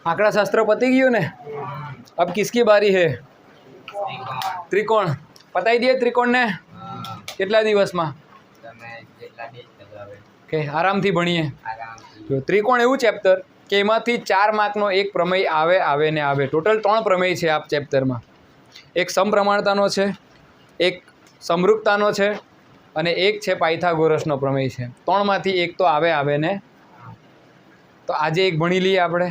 आंकड़ा शास्त्र पती गयो ने। अब किसकी बारी है? त्रिकोण पताई दिए त्रिकोण ने કેટલા દિવસમાં કે આરામથી ભણીએ। જો ત્રિકોણ એવું ચેપ્ટર કે એમાંથી 4 માર્કનો એક પ્રમેય આવે ને આવે। ટોટલ 3 પ્રમેય છે આ ચેપ્ટરમાં। એક સમપ્રમાણતાનો છે, એક સમરૂપતાનો છે અને એક છે પાયથાગોરસનો પ્રમેય છે। 3માંથી એક તો આવે ને। તો આજે એક ભણી લઈએ આપણે,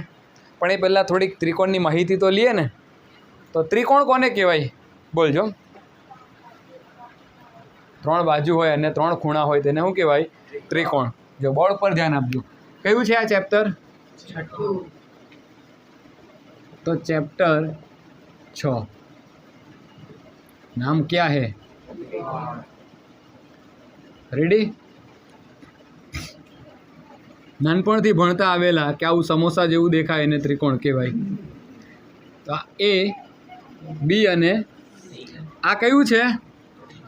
પણ એ પહેલાં થોડીક ત્રિકોણની માહિતી તો લઈએ ને। તો ત્રિકોણ કોને કહેવાય બોલજો? 3 બાજુ હોય અને 3 ખૂણા હોય તેને શું કહેવાય? ત્રિકોણ। જો બોર્ડ પર ધ્યાન આપજો। કયું છે આ ચેપ્ટર? तो चैप्टर 6 नाम क्या है? रेडी? नानपणथी भणता आवेला के आवुं समोसा जेवुं देखाय एने त्रिकोण कहेवाय। तो ए बी अने आ कयुं छे?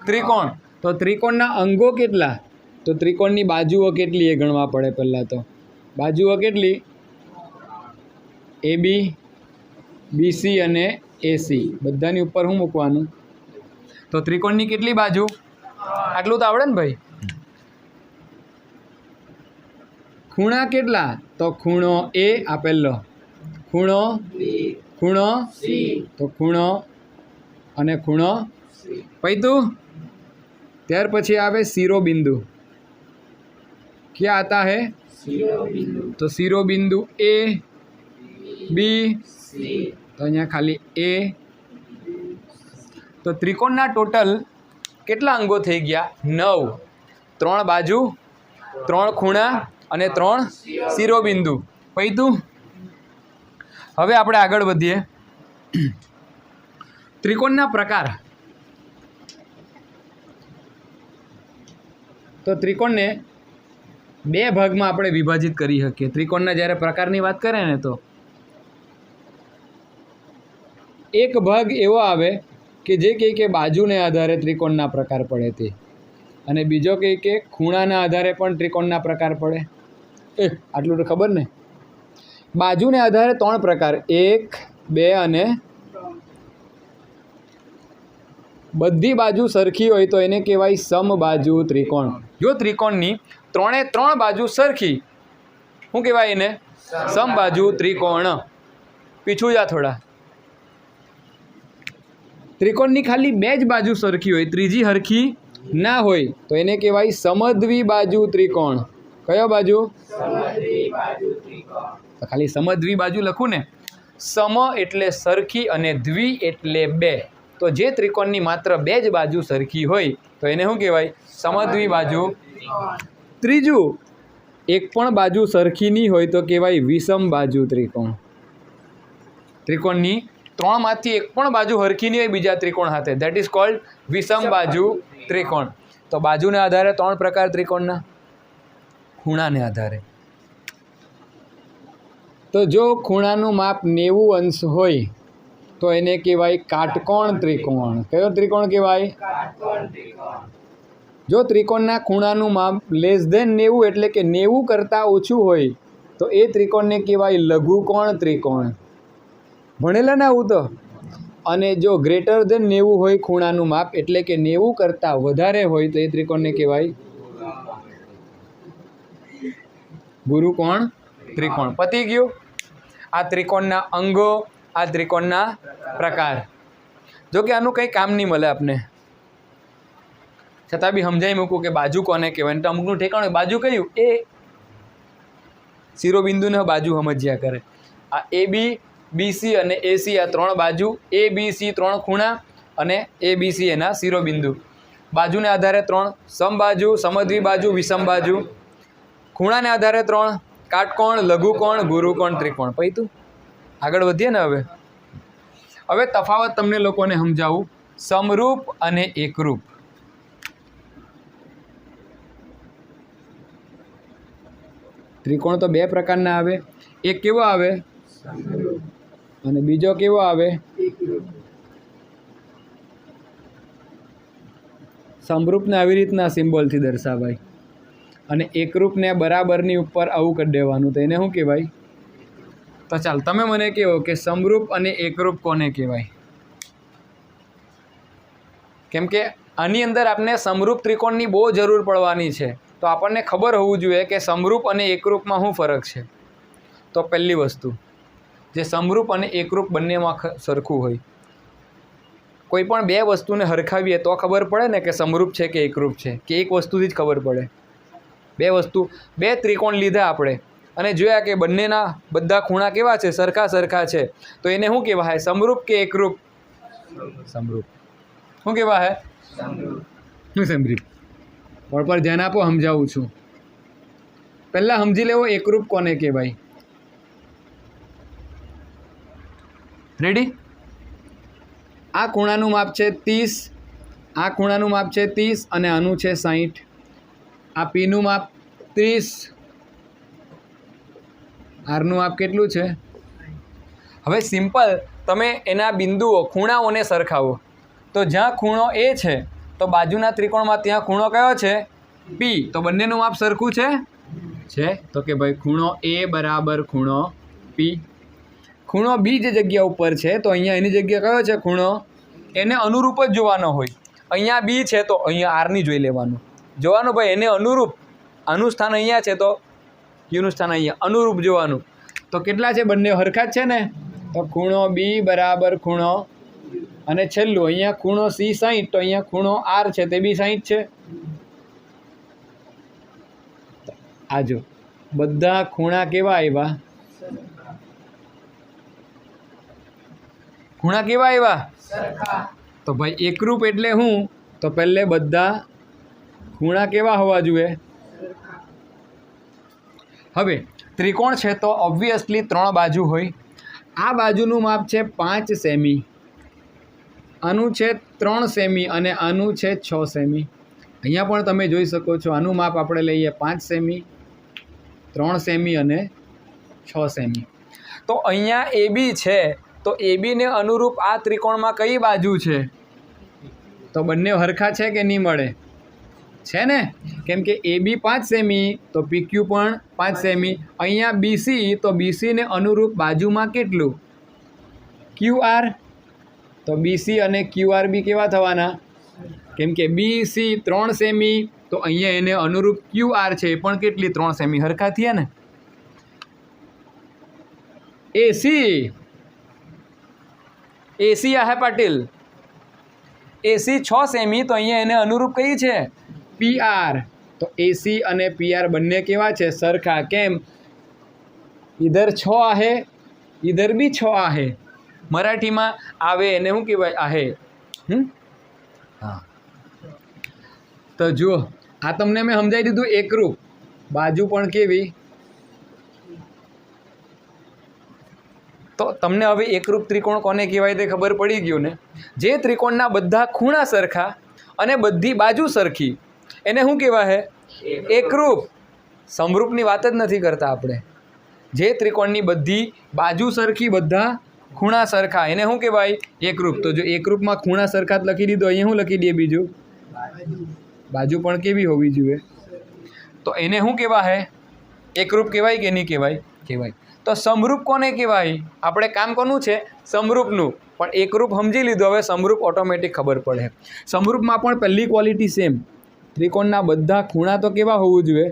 त्रिकोण। तो त्रिकोणना अंगो केटला? तो त्रिकोणनी बाजुओ केटली ए गणवा पड़े। पहला तो बाजुओ केटली? ए बी BC अने AC बधानी उपर शुं मूकवानुं? तो त्रिकोणनी केटली बाजू? आटલું तो आवड़े ने भाई। खूणा केटला? तो खूणो A आ पहेलो, खूणो खूणो तो खूणो अने खूणो पैतुं। त्यार पछी आवे शिरोबिंदु। क्या आता है? तो शिरोबिंदु A B तो अहींया खाली ए। तो त्रिकोणना टोटल केटला अंगो थई गया? 9। 3 बाजू, 3 खूणा अने 3 शिरोबिंदु। पैतुं। हवे आपणे आगळ वधीए। त्रिकोणना प्रकार। तो त्रिकोणने 2 भागमां आपणे विभाजित करी शकीए। त्रिकोणना ज्यारे प्रकारनी वात करे ने तो एक भाग एवो आवे कि जे कहे कि बाजूने आधारे त्रिकोणना प्रकार पड़े ते, अने बीजो कहे कि खूणाना आधारे पण त्रिकोणना प्रकार पड़े। आटલું તો ખબર ને। बाजूने आधारे 3 प्रकार, 1 2 अने बधी बाजू सरखी होय तो एने कहेवाय समबाजू त्रिकोण। जो त्रिकोणनी 3 बाजू सरखी शुं कहेवाय एने? समबाजू त्रिकोण। पीछू जा थोड़ा। त्रिकोणनी खाली 2 ज बाजू सरखी होय, त्रीजी हरखी ना होय तो एने कहेवाय समद्विबाजू त्रिकोण। कयो बाजू? समद्विबाजू त्रिकोण। तो खाली समद्विबाजू लखूं ने। सम एटले सरखी अने द्वि एटले 2। तो जे त्रिकोणनी मात्र 2 ज बाजू सरखी होय तो एने शुं कहेवाय? समद्विबाजू। त्रीजू, एक पण बाजू सरखी नहीं होय तो कहेवाय विषम बाजू त्रिकोण। त्रिकोणनी 3 मांथी एक पण बाजू हरखी नहीं होय बीजा त्रिकोण हाथे, देट इज कॉल्ड विषम बाजू त्रिकोण। तो बाजूने आधारे 3 प्रकार त्रिकोणना। खूणाने आधारे तो जो खूणानुं माप 90 अंश होय तो एने कहेवाय काटकोण त्रिकोण। कयो त्रिकोण कहेवाय? काटकोण त्रिकोण। जो त्रिकोणना खूणानुं माप लेस देन 90 एटले के 90 करता ओछुं होय तो ए त्रिकोणने कहेवाय लघुकोण त्रिकोण। भणेला ना आવું तो। अने जो ग्रेटर देन 90 होय खूणानुं माप एटले के 90 करता वधारे होय तो ए त्रिकोणने कहेवाय गुरुकोण त्रिकोण। पती गयुं। आ त्रिकोणना अंगो, आ त्रिकोणना प्रकार। जो कि आनुं कंई काम नहीं मळे आपने, छतां बी समजाई मूकूं कि बाजू कोने कहेवाय। तो अमुकनुं ठेकाणुं बाजू कयुं? ए। शिरोबिंदुने बाजू समज्या करे। आ ए बी BC अने AC आ 3 बाजू, ABC 3 खूणा अने ABC एना शिरोबिंदु। बाजूने आधारे 3 समबाजू, समद्विबाजू, विषम बाजू। खूणाने आधारे 3 काटकोण, लघुकोण, गुरुकोण त्रिकोण। पैतुं। आगळ वधीए ने हवे। हवे तफावत तमने लोकोने समजावुं। समरूप अने एकरूप। त्रिकोण तो 2 प्रकारना आवे। एक केवो आवे? અને બીજો કેવો આવે? સમરૂપને આવી રીતના સિમ્બોલથી દર્શાવાય અને એકરૂપને બરાબરની ઉપર આવું કરી દેવાનું તો એને શું કહેવાય? તો ચાલ તમે મને કહો કે સમરૂપ અને એકરૂપ કોને કહેવાય? કેમ કે આની અંદર આપણે સમરૂપ ત્રિકોણની બહુ જરૂર પડવાની છે, તો આપણને ખબર હોવું જોઈએ કે સમરૂપ અને એકરૂપમાં શું ફરક છે. તો પહેલી વસ્તુ, જે સમરૂપ અને એકરૂપ બંનેમાં સરખું હોય. કોઈ પણ બે વસ્તુને હરખાવીએ તો ખબર પડે ને કે સમરૂપ છે કે એકરૂપ છે, કે એક વસ્તુથી જ ખબર પડે. બે ત્રિકોણ લીધા આપણે અને જોયા કે બંનેના બધા ખૂણા કેવા છે, સરખા સરખા છે, તો એને શું કહેવાય? સમરૂપ કે એકરૂપ? સમરૂપ. શું કહેવાય? શું સમરૂપ? પર ધ્યાન આપો, સમજાવું છું. પહેલાં સમજી લેવો એકરૂપ કોને કહેવાય. રેડી? આ ખૂણાનું માપ છે 30, આ ખૂણાનું માપ છે 30 અને આનું છે 60. આ પીનું માપ 30, આરનું માપ કેટલું છે? હવે સિમ્પલ તમે એના બિંદુઓ ખૂણાઓને સરખાવો. તો જ્યાં ખૂણો એ છે તો બાજુના ત્રિકોણમાં ત્યાં ખૂણો કયો છે? પી. તો બંનેનું માપ સરખું છે? તો કે ભાઈ ખૂણો એ બરાબર ખૂણો પી. ખૂણો બી જે જગ્યા ઉપર છે તો અહીંયા એની જગ્યા કયો છે ખૂણો? એને અનુરૂપ જ જોવાનો હોય. અહીંયા બી છે તો અહીંયા આરની જોઈ લેવાનું. જોવાનું ભાઈ એને અનુરૂપ, આનું સ્થાન અહીંયા છે તો ક્યુનું સ્થાન અહીંયા, અનુરૂપ જોવાનું. તો કેટલા છે? બંને હરખા જ છે ને? તો ખૂણો બી બરાબર ખૂણો, અને છેલ્લું અહીંયા ખૂણો સી 60, તો અહીંયા ખૂણો આર છે તે બી 60 છે. આ જો બધા ખૂણા કેવા આવ્યા? ખૂણા કેવા આવ્યા? તો ભાઈ એકરૂપ એટલે શું? તો પહેલે બધા ખૂણા કેવા હોવા જોઈએ? હવે ત્રિકોણ છે તો ઓબ્વિયસલી 3 બાજુ હોય. આ બાજુનું માપ છે 5 સેમી, આનું છે 3 સેમી અને આનું છે 6 સેમી. અહીંયા પણ તમે જોઈ શકો છો આનું માપ આપણે લઈએ 5 સેમી, 3 સેમી અને 6 સેમી. તો અહીંયા એ બી છે તો એ બીને અનુરૂપ આ ત્રિકોણમાં કઈ બાજુ છે? તો બંને હરખા છે કે નહીં મળે? છે ને? કેમ કે એ બી 5 સેમી તો પીક્યુ પણ 5 સેમી. અહીંયા બીસી તો બીસીને અનુરૂપ બાજુમાં કેટલું? Q R. તો બીસી અને ક્યુ આર બી કેવા થવાના? કેમ કે બીસી 3 સેમી તો અહીંયા એને અનુરૂપ ક્યુ આર છે એ પણ કેટલી? 3 સેમી. હરખા થયા ને? એસી આહે પાટીલ, એસી 6 સેમી તો અહીંયા એને અનુરૂપ કઈ છે? પીઆર. તો એસી અને પીઆર બંને કેવા છે? સરખા. કેમ? ઇધર 6 આહે, ઇધર બી 6 આહે. મરાઠીમાં આવે એને શું કહેવાય? આહે. હા, તો જુઓ આ તમને મેં સમજાવી દીધું એકરૂપ. બાજુ પણ કેવી? તો તમને હવે એકરૂપ ત્રિકોણ કોને કહેવાય તે ખબર પડી ગયું ને? જે ત્રિકોણના બધા ખૂણા સરખા અને બધી બાજુ સરખી એને શું કહેવાય? એકરૂપ. સમરૂપની વાત જ નથી કરતા આપણે. જે ત્રિકોણની બધી બાજુ સરખી, બધા ખૂણા સરખા, એને શું કહેવાય? એકરૂપ. તો જો એકરૂપમાં ખૂણા સરખા જ લખી દીધો, અહીંયા શું લખી દઈએ બીજું? બાજુ પણ કેવી હોવી જોઈએ? તો એને શું કહેવાય? એકરૂપ કહેવાય કે નહીં કહેવાય? કહેવાય. તો સમરૂપ કોને કહેવાય? આપણે કામ કોનું છે? સમરૂપનું. પણ એકરૂપ સમજી લીધું, હવે સમરૂપ ઓટોમેટિક ખબર પડે. સમરૂપમાં પણ પહેલી ક્વોલિટી સેમ. ત્રિકોણના બધા ખૂણા તો કેવા હોવું જોઈએ?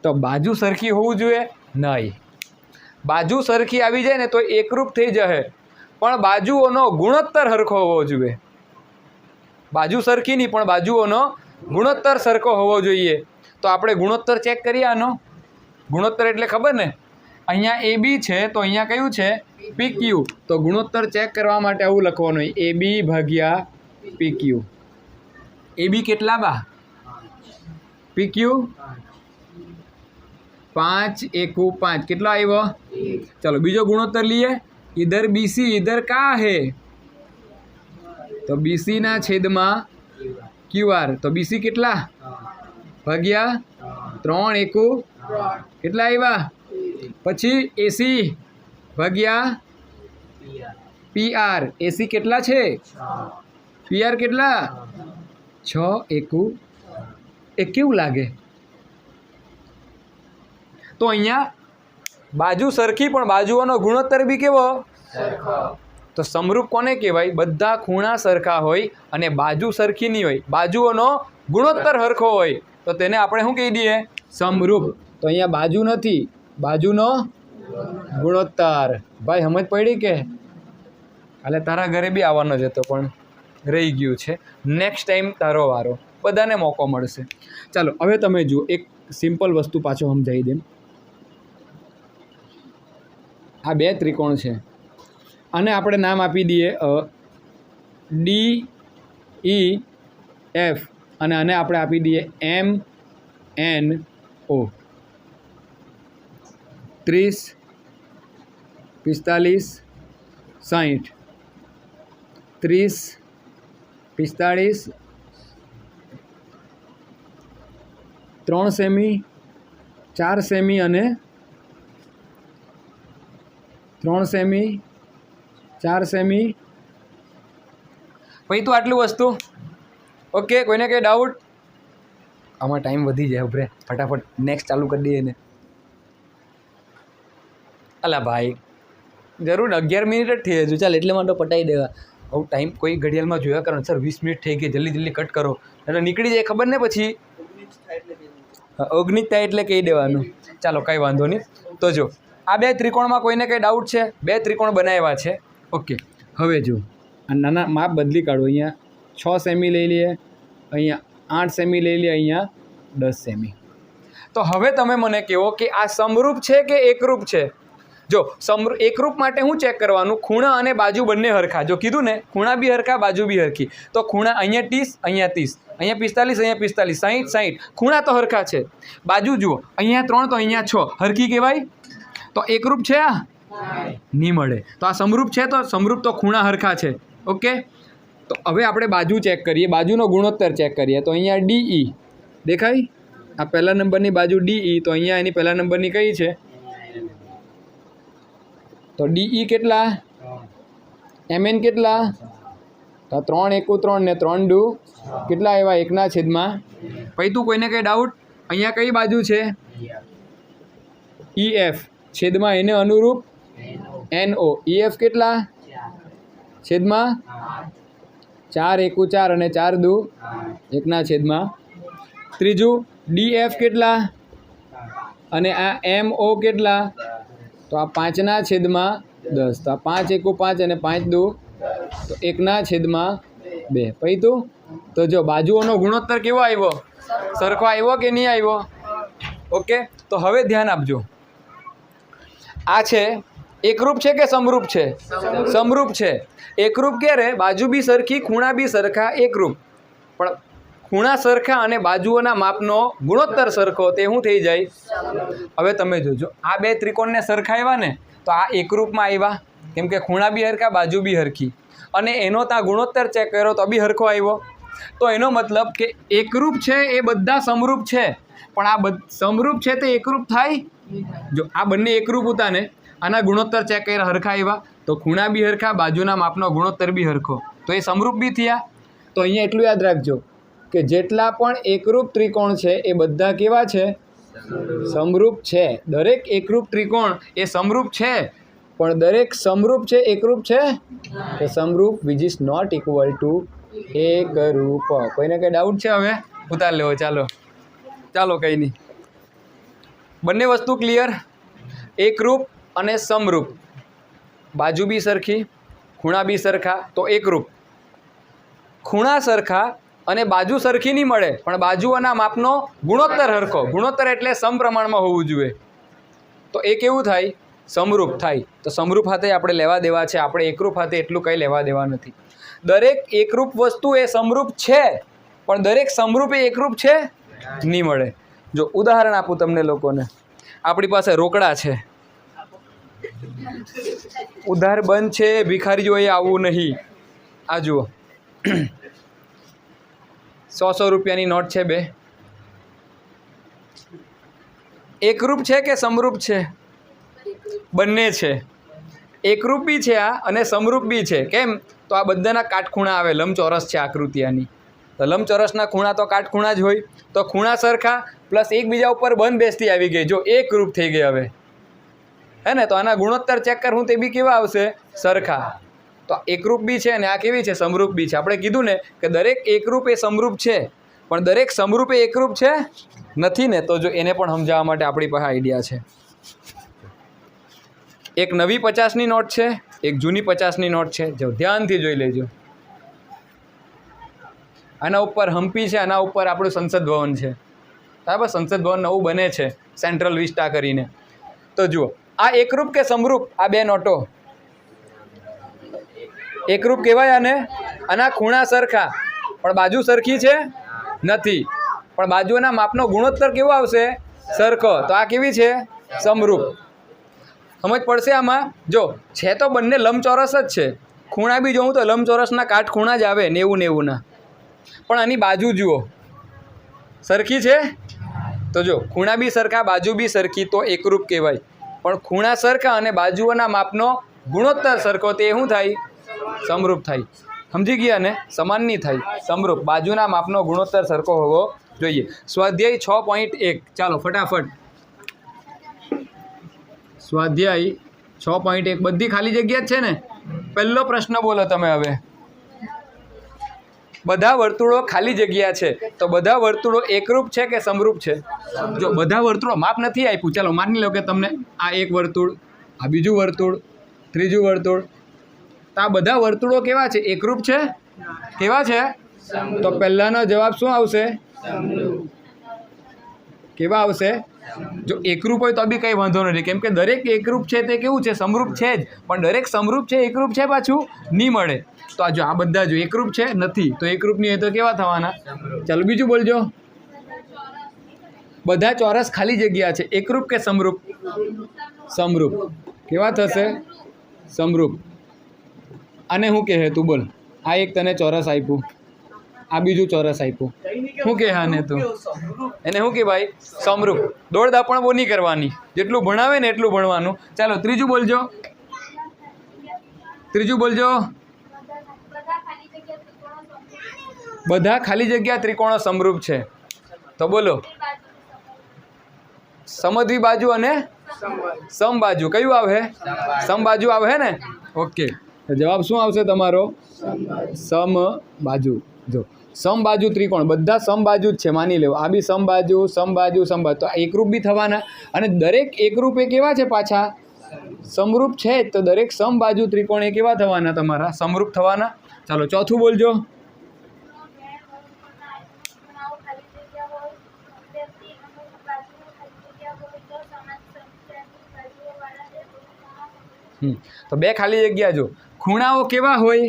તો બાજુ સરખી હોવું જોઈએ? નહીં. બાજુ સરખી આવી જાય ને તો એકરૂપ થઈ જશે, પણ બાજુઓનો ગુણોત્તર સરખો હોવો જોઈએ. બાજુ સરખી નહીં પણ બાજુઓનો ગુણોત્તર સરખો હોવો જોઈએ. તો આપણે ગુણોત્તર ચેક કરીએ આનો. ગુણોત્તર એટલે ખબર ને? અહીંયા એ બી છે તો અહીંયા કયું છે? પીક્યુ. તો ગુણોત્તર ચેક કરવા માટે આવું લખવાનું, એ બી ભાગ્યા પીક્યુ. એ બી કેટલા બા? પીક્યુ 5 એકુ 5. કેટલો આવ્યો? ચલો બીજો ગુણોત્તર લઈએ. ઇધર બીસી ઇધર કા હે? તો બીસી ના છેદમાં ક્યુ આર. તો બીસી કેટલા? ભાગ્યા 3 એકુ કેટલા આવ્યા? પછી એસી ભાગ્યા પીઆર. એસી કેટલા છે? પીઆર કેટલા? 6 એકુ. એ કેવું લાગે? તો અહીંયા બાજુ સરખી પણ બાજુઓનો ગુણોત્તર બી કેવો? તો સમરૂપ કોને કહેવાય? બધા ખૂણા સરખા હોય અને બાજુ સરખી નહીં હોય, બાજુઓનો ગુણોત્તર સરખો હોય તો તેને આપણે શું કહી દઈએ? સમરૂપ. તો અહીંયા બાજુ નથી, બાજુનો ગુણોત્તર. ભાઈ સમજ પડી કે? હાલે તારા ઘરે બી આવવાનો જ હતો પણ રહી ગયું છે. નેક્સ્ટ ટાઈમ તારો વારો, બધાને મોકો મળશે. ચાલો હવે તમે જુઓ, એક સિમ્પલ વસ્તુ પાછો સમજાવી દેમ. આ બે ત્રિકોણ છે, આને આપણે નામ આપી દઈએ DEF અને આને આપણે આપી દઈએ MNO. 30, 45, 60. 30, 45, 3 સેમી, 4 સેમી અને 3 સેમી, 4 સેમી. પછી તો આટલું વસ્તુ. ઓકે, કોઈને કંઈ ડાઉટ? આમાં ટાઈમ વધી જાય. ઉભરે ફટાફટ નેક્સ્ટ ચાલુ કરી દઈએ ને. અલા ભાઈ જરૂર 11 મિનિટ જ થઈ હજુ. ચાલ એટલે માટે પટાઈ દેવા. આવું ટાઈમ કોઈ ઘડિયાળમાં જોયા કરો સર 20 મિનિટ થઈ ગઈ, જલ્દી જલ્દી કટ કરો એટલે નીકળી જાય, ખબર ને પછી 19 થાય એટલે કહી દેવાનું. ચાલો કાંઈ વાંધો નહીં. તો જો આ બે ત્રિકોણમાં કોઈને કંઈ ડાઉટ છે? બે ત્રિકોણ બનાવ્યા છે. ઓકે, હવે જો આ નાના માપ બદલી કાઢો. અહીંયા 6 સેમી લઈ લઈએ, અહીંયા 8 સેમી લઈ લઈએ, અહીંયા 10 સેમી. તો હવે તમે મને કહો કે આ સમરૂપ છે કે એકરૂપ છે? જો એકરૂપ માટે શું ચેક કરવાનું? ખૂણા અને બાજુ બંને હરખા. જો કીધું ને ખૂણા બી હરખા, બાજુ બી હરખી. તો ખૂણા અહીંયા 30, અહીંયા 30, અહીંયા 45, અહીંયા 45, 60, 60. ખૂણા તો હરખા છે. બાજુ જુઓ, અહીંયા 3 તો અહીંયા 6. હરખી કહેવાય? તો એકરૂપ છે? આ નહીં મળે. તો આ સમરૂપ છે. તો સમરૂપ તો ખૂણા હરખા છે. ઓકે, તો હવે આપણે બાજુ ચેક કરીએ, બાજુનો ગુણોત્તર ચેક કરીએ. તો અહીંયા DE દેખાય? આ પહેલા નંબરની બાજુ DE. તો અહીંયા એની પહેલા નંબરની કઈ છે? તો DE કેટલા? MN કેટલા? તો 3 × 3 ને 3 × 2 કેટલા આવ્યા? 1/. પછી તું કોઈને કંઈ ડાઉટ? અહીંયા કઈ બાજુ છે? EF છેદમાં એને અનુરૂપ NO. EF કેટલા? છેદમાં 4 × 4 અને 4 × 2 1/. ત્રીજું DF કેટલા? અને આ MO કેટલા? તો આ 5/10. તો આ 5 × 5 અને 5 × 2 તો 1/2. પછી તું તો જો બાજુઓનો ગુણોત્તર કેવો આવ્યો? સરખો આવ્યો કે નહીં આવ્યો? ઓકે, તો હવે ધ્યાન આપજો. આ છે એકરૂપ છે કે સમરૂપ છે? સમરૂપ છે. એકરૂપ ક્યારે? બાજુ બી સરખી, ખૂણા બી સરખા, એકરૂપ. પણ ખૂણા સરખા અને બાજુઓના માપનો ગુણોત્તર સરખો, તે શું થઈ જાય? હવે તમે જોજો, આ બે ત્રિકોણને સરખાવ્યા ને તો આ એકરૂપમાં આવ્યા, કેમ કે ખૂણા બી હરખા, બાજુ બી હરખી. અને એનો ત્યાં ગુણોત્તર ચેક કર્યો તો બી હરખો આવ્યો. તો એનો મતલબ કે એકરૂપ છે એ બધા સમરૂપ છે, પણ આ સમરૂપ છે તે એકરૂપ થાય? જો આ બંને એકરૂપ હતા ને, આના ગુણોત્તર ચેક કર્યા, હરખા આવ્યા. તો ખૂણા બી હરખા, બાજુના માપનો ગુણોત્તર બી હરખો, તો એ સમરૂપ બી થયા. તો અહીંયા એટલું યાદ રાખજો કે જેટલા પણ એકરૂપ ત્રિકોણ છે એ બધા કેવા છે? સમરૂપ છે. દરેક એકરૂપ ત્રિકોણ એ સમરૂપ છે, પણ દરેક સમરૂપ છે એકરૂપ છે? તો સમરૂપ which is not equal to એકરૂપ. કોઈને કંઈ ડાઉટ છે? હવે ઉતાર લેવો. ચાલો ચાલો કંઈ નહીં. બંને વસ્તુ ક્લિયર? એકરૂપ અને સમરૂપ, બાજુ બી સરખી, ખૂણા બી સરખા, તો એકરૂપ. ખૂણા સરખા અને બાજુ સરખી નહીં મળે, પણ બાજુઓના માપનો ગુણોત્તર હરખો. ગુણોત્તર એટલે સમપ્રમાણમાં હોવું જોઈએ. તો એ કેવું થાય? સમરૂપ થાય. તો સમરૂપ હાથે આપણે લેવા દેવા છે, આપણે એકરૂપ હાથે એટલું કંઈ લેવા દેવા નથી. દરેક એકરૂપ વસ્તુ એ સમરૂપ છે, પણ દરેક સમરૂપ એ એકરૂપ છે નહીં મળે. જો ઉદાહરણ આપું તમને લોકોને. આપણી પાસે રોકડા છે, ઉધાર બંધ છે, ભિખારીઓએ આવવું નહીં. આ જુઓ 100 રૂપિયાની નોટ છે બે. એકરૂપ છે કે સમરૂપ છે? બંને છે. એકરૂપ બી છે આ અને સમરૂપ બી છે. કેમ? તો આ બધાના કાટખૂણા આવે. લંબચોરસ છે આકૃતિ આની, તો લંબચોરસના ખૂણા તો કાટખૂણા જ હોય. તો ખૂણા સરખા પ્લસ એકબીજા ઉપર બંધ બેસતી આવી ગઈ. જો એકરૂપ થઈ ગઈ. હવે હે ને? તો આના ગુણોત્તર ચેક કરું તે બી કેવા આવશે? સરખા. તો એકરૂપ બી છે અને આ કેવી છે? સમરૂપ બી છે. આપણે કીધું ને કે દરેક એકરૂપ એ સમરૂપ છે, પણ દરેક સમરૂપ એ એકરૂપ છે નથી ને. તો જો એને પણ સમજાવવા માટે આપણી પાસે આઈડિયા છે. એક નવી 50ની નોટ છે, એક જૂની 50ની નોટ છે. જો ધ્યાનથી જોઈ લેજો. આના ઉપર હમ્પી છે, આના ઉપર આપણું સંસદ ભવન છે, બરાબર? સંસદ ભવન નવું બને છે, સેન્ટ્રલ વિસ્ટા કરીને. તો જુઓ, આ એકરૂપ કે સમરૂપ? આ બે નોટો એકરૂપ કહેવાય. અને આના ખૂણા સરખા, પણ બાજુ સરખી છે નથી. પણ બાજુના માપનો ગુણોત્તર કેવો આવશે? સરખો. તો આ કેવી છે? સમરૂપ. સમજ પડશે આમાં? જો છે તો બંને લંબચોરસ જ છે. ખૂણા બી જોઉં તો લંબચોરસના કાટખૂણા જ આવે 90-90ના. પણ આની બાજુ જુઓ, સરખી છે. તો જો ખૂણા બી સરખા, બાજુ બી સરખી, તો એકરૂપ કહેવાય. પણ ખૂણા સરખા અને બાજુઓના માપનો ગુણોત્તર સરખો, તે શું થાય? સમરૂપ થાય. સમજી ગયા ને? સમાન નહીં થાય, સમરૂપ. બાજુના માપનો ગુણોત્તર સરખો હોવો જોઈએ. સ્વાધ્યાય 6.1 ચાલો ફટાફટ. સ્વાધ્યાય 6.1 બધી ખાલી જગ્યા જ છે ને? પહેલો પ્રશ્ન બોલો તમે હવે. બધા વર્તુળો ખાલી જગ્યા છે, તો બધા વર્તુળો એકરૂપ છે કે સમરૂપ છે? જો બધા વર્તુળો માપ નથી આપ્યું, ચાલો માની લો કે તમને આ એક વર્તુળ, આ બીજું વર્તુળ, ત્રીજું વર્તુળ, તો આ બધા વર્તુળો કેવા છે? એકરૂપ છે? કેવા છે? તો પહેલાનો જવાબ શું આવશે? કેવા આવશે? જો એકરૂપ હોય તો બી કંઈ વાંધો નથી, કેમ કે દરેક એકરૂપ છે તે કેવું છે? સમરૂપ છે જ. પણ દરેક સમરૂપ છે એકરૂપ છે પાછું નહીં મળે. તો આ જો આ બધા જો એકરૂપ છે નથી, તો એકરૂપ નહીં હોય તો કેવા થવાના? ચાલો બીજું બોલજો. બધા ચોરસ ખાલી જગ્યા છે, એકરૂપ કે સમરૂપ? સમરૂપ. કેવા થશે? સમરૂપ. આને શું કહે તું બોલ? આ એક તને ચોરસ આપ્યું, આ બીજું ચોરસ આપ્યું, શું કહે આને તું? એને શું કે ભાઈ? સમરૂપ. દોડધાપ પણ બહુ નહીં કરવાની, જેટલું ભણાવે ને એટલું ભણવાનું. ચાલો ત્રીજું બોલજો. ત્રીજું બોલજો. બધા ખાલી જગ્યા ત્રિકોણો સમરૂપ છે. તો બોલો. સમદ્વિ બાજુ અને સમબાજુ. કયું આવે? સમબાજુ આવે ને? ઓકે. જવાબ શું આવશે તમારો? સમબાજુ. જો સમબાજુ ત્રિકોણ, બધા સમબાજુ જ છે માની લેવો. આ બી સમબાજુ, સમબાજુ, સમબાજુ. તો એકરૂપ બી થવાના. અને દરેક એકરૂપ એ કેવા છે પાછા? સમરૂપ છે જ. તો દરેક સમબાજુ ત્રિકોણ એ કેવા થવાના? તમારા સમરૂપ થવાના. ચાલો ચોથું બોલજો. તો બે ખાલી જગ્યા જો. ખૂણાઓ કેવા હોય?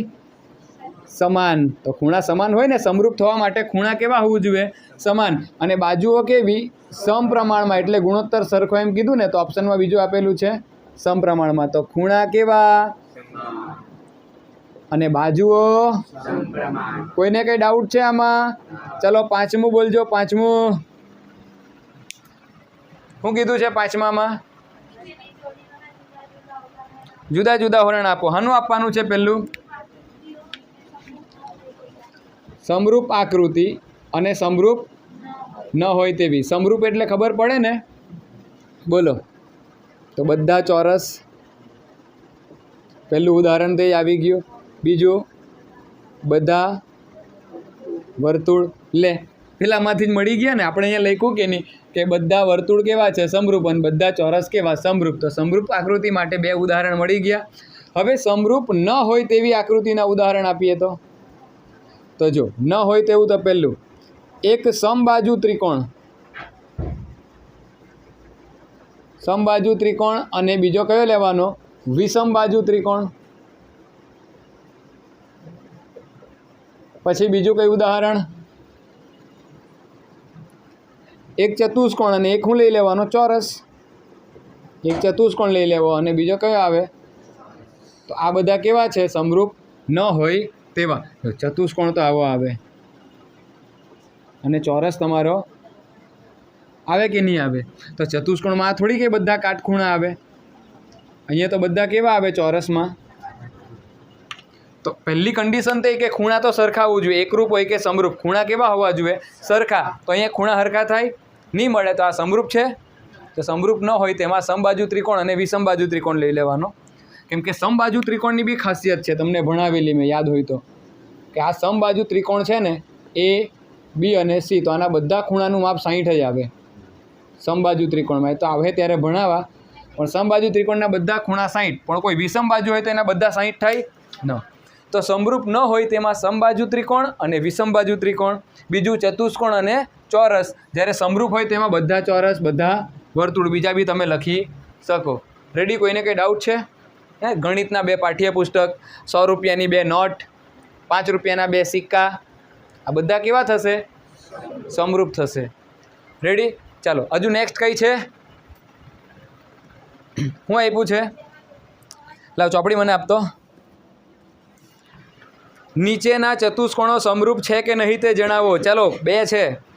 સમાન. તો ખૂણા સમાન હોય ને, સમરૂપ થવા માટે ખૂણા કેવા હોવું જોઈએ? સમાન. અને બાજુઓ કેવી? સમપ્રમાણમાં. એટલે ગુણોત્તર સરખો એમ કીધું ને, તો ઓપ્શનમાં બીજું આપેલું છે સમપ્રમાણમાં. તો ખૂણા કેવા? અને બાજુઓ સમપ્રમાણ. કોઈને કઈ ડાઉટ છે આમાં? ચલો પાંચમું બોલજો. પાંચમું શું કીધું છે પાંચમામાં? જુદા જુદા ઉદાહરણ આપો. હાનું આપવાનું છે પહેલું? સમરૂપ આકૃતિ અને સમરૂપ ન હોય તેવી. સમરૂપ એટલે ખબર પડે ને? બોલો. તો બધા ચોરસ, પહેલું ઉદાહરણ તે આવી ગયું. બીજું બધા વર્તુળ. લે પેલામાંથી જ મળી ગયા ને. આપણે અહીંયા લખ્યું કે નહીં કે બધા વર્તુળ કેવા છે? સમરૂપ. અને બધા ચોરસ કેવા? સમરૂપ. તો સમરૂપ આકૃતિ માટે બે ઉદાહરણ મળી ગયા. હવે સમરૂપ ન હોય તેવી આકૃતિના ઉદાહરણ આપીએ તો જો ન હોય તેવું તો પહેલું એક સમબાજુ ત્રિકોણ, સમબાજુ ત્રિકોણ. અને બીજો કયો લેવાનો? વિષમબાજુ ત્રિકોણ. પછી બીજું કયું ઉદાહરણ? એક ચતુષ્કોણ અને એક શું લઈ લેવાનો? ચોરસ. એક ચતુષ્કોણ લઈ લેવો અને બીજો કયો આવે? તો આ બધા કેવા છે? સમરૂપ ન હોય તેવા. ચતુષ્કોણ તો આવો આવે અને ચોરસ તમારો આવે કે નહીં આવે? તો ચતુષ્કોણમાં આ થોડી કે બધા કાટખૂણા આવે. અહીંયા તો બધા કેવા આવે? ચોરસમાં. તો પહેલી કન્ડિશન તો એ કે ખૂણા તો સરખા હોવું જોઈએ. એકરૂપ હોય કે સમરૂપ, ખૂણા કેવા હોવા જોઈએ? સરખા. તો અહીંયા ખૂણા સરખા થાય નહીં મળે. તો આ સમરૂપ છે? તો સમરૂપ ન હોય તેમાં સમબાજુ ત્રિકોણ અને વિષમબાજુ ત્રિકોણ લઈ લેવાનો, કેમ કે સમબાજુ ત્રિકોણની બી ખાસિયત છે, તમને ભણાવેલી મેં યાદ હોય તો, કે આ સમબાજુ ત્રિકોણ છે ને એ બી અને સી, તો આના બધા ખૂણાનું માપ 60 જ આવે સમબાજુ ત્રિકોણમાં. તો આવે ત્યારે ભણાવવા, પણ સમબાજુ ત્રિકોણના બધા ખૂણા 60, પણ કોઈ વિષમ બાજુ હોય તો એના બધા 60 થાય ન. તો સમરૂપ ન હોય તેમાં સમબાજુ ત્રિકોણ અને વિષમબાજુ ત્રિકોણ. બીજું ચતુષ્કોણ અને ચોરસ. જ્યારે સમરૂપ હોય તેમાં બધા ચોરસ, બધા વર્તુળ, બીજા બી તમે લખી શકો. રેડી? કોઈને કંઈ ડાઉટ છે? ગણિતના 2 પાઠ્યપુસ્તક, 100 રૂપિયાની 2 નોટ, 5 રૂપિયાના 2 સિક્કા, આ બધા કેવા થશે? સમરૂપ થશે. રેડી? ચાલો, હજુ નેક્સ્ટ કઈ છે? હું આપ્યું છે? લાવ ચોપડી મને આપતો. નીચેના ચતુષ્કોણો સમરૂપ છે કે નહીં તે જણાવો. ચાલો, 2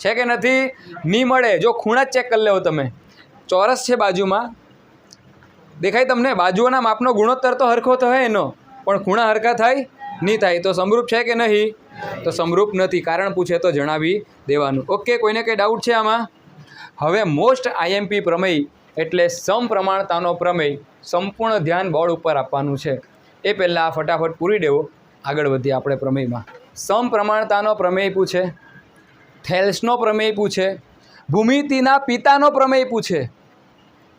છે કે નથી? નહીં મળે. જો ખૂણા જ ચેક કરી લેવો તમે. ચોરસ છે બાજુમાં, દેખાય તમને? બાજુઓના માપનો ગુણોત્તર તો હરખો થાય એનો, પણ ખૂણા હરખા થાય નહીં થાય. તો સમરૂપ છે કે નહીં? તો સમરૂપ નથી. કારણ પૂછે તો જણાવી દેવાનું. ઓકે, કોઈને કંઈ ડાઉટ છે આમાં? હવે મોસ્ટ આઈએમપી પ્રમેય એટલે સમપ્રમાણતાનો પ્રમેય. સંપૂર્ણ ધ્યાન બોર્ડ ઉપર આપવાનું છે. એ પહેલાં ફટાફટ પૂરી દેવો, આગળ વધીએ આપણે પ્રમેયમાં. સમપ્રમાણતાનો પ્રમેય પૂછે, થેલ્સનો પ્રમેય પૂછે, ભૂમિતિના પિતાનો પ્રમેય પૂછે,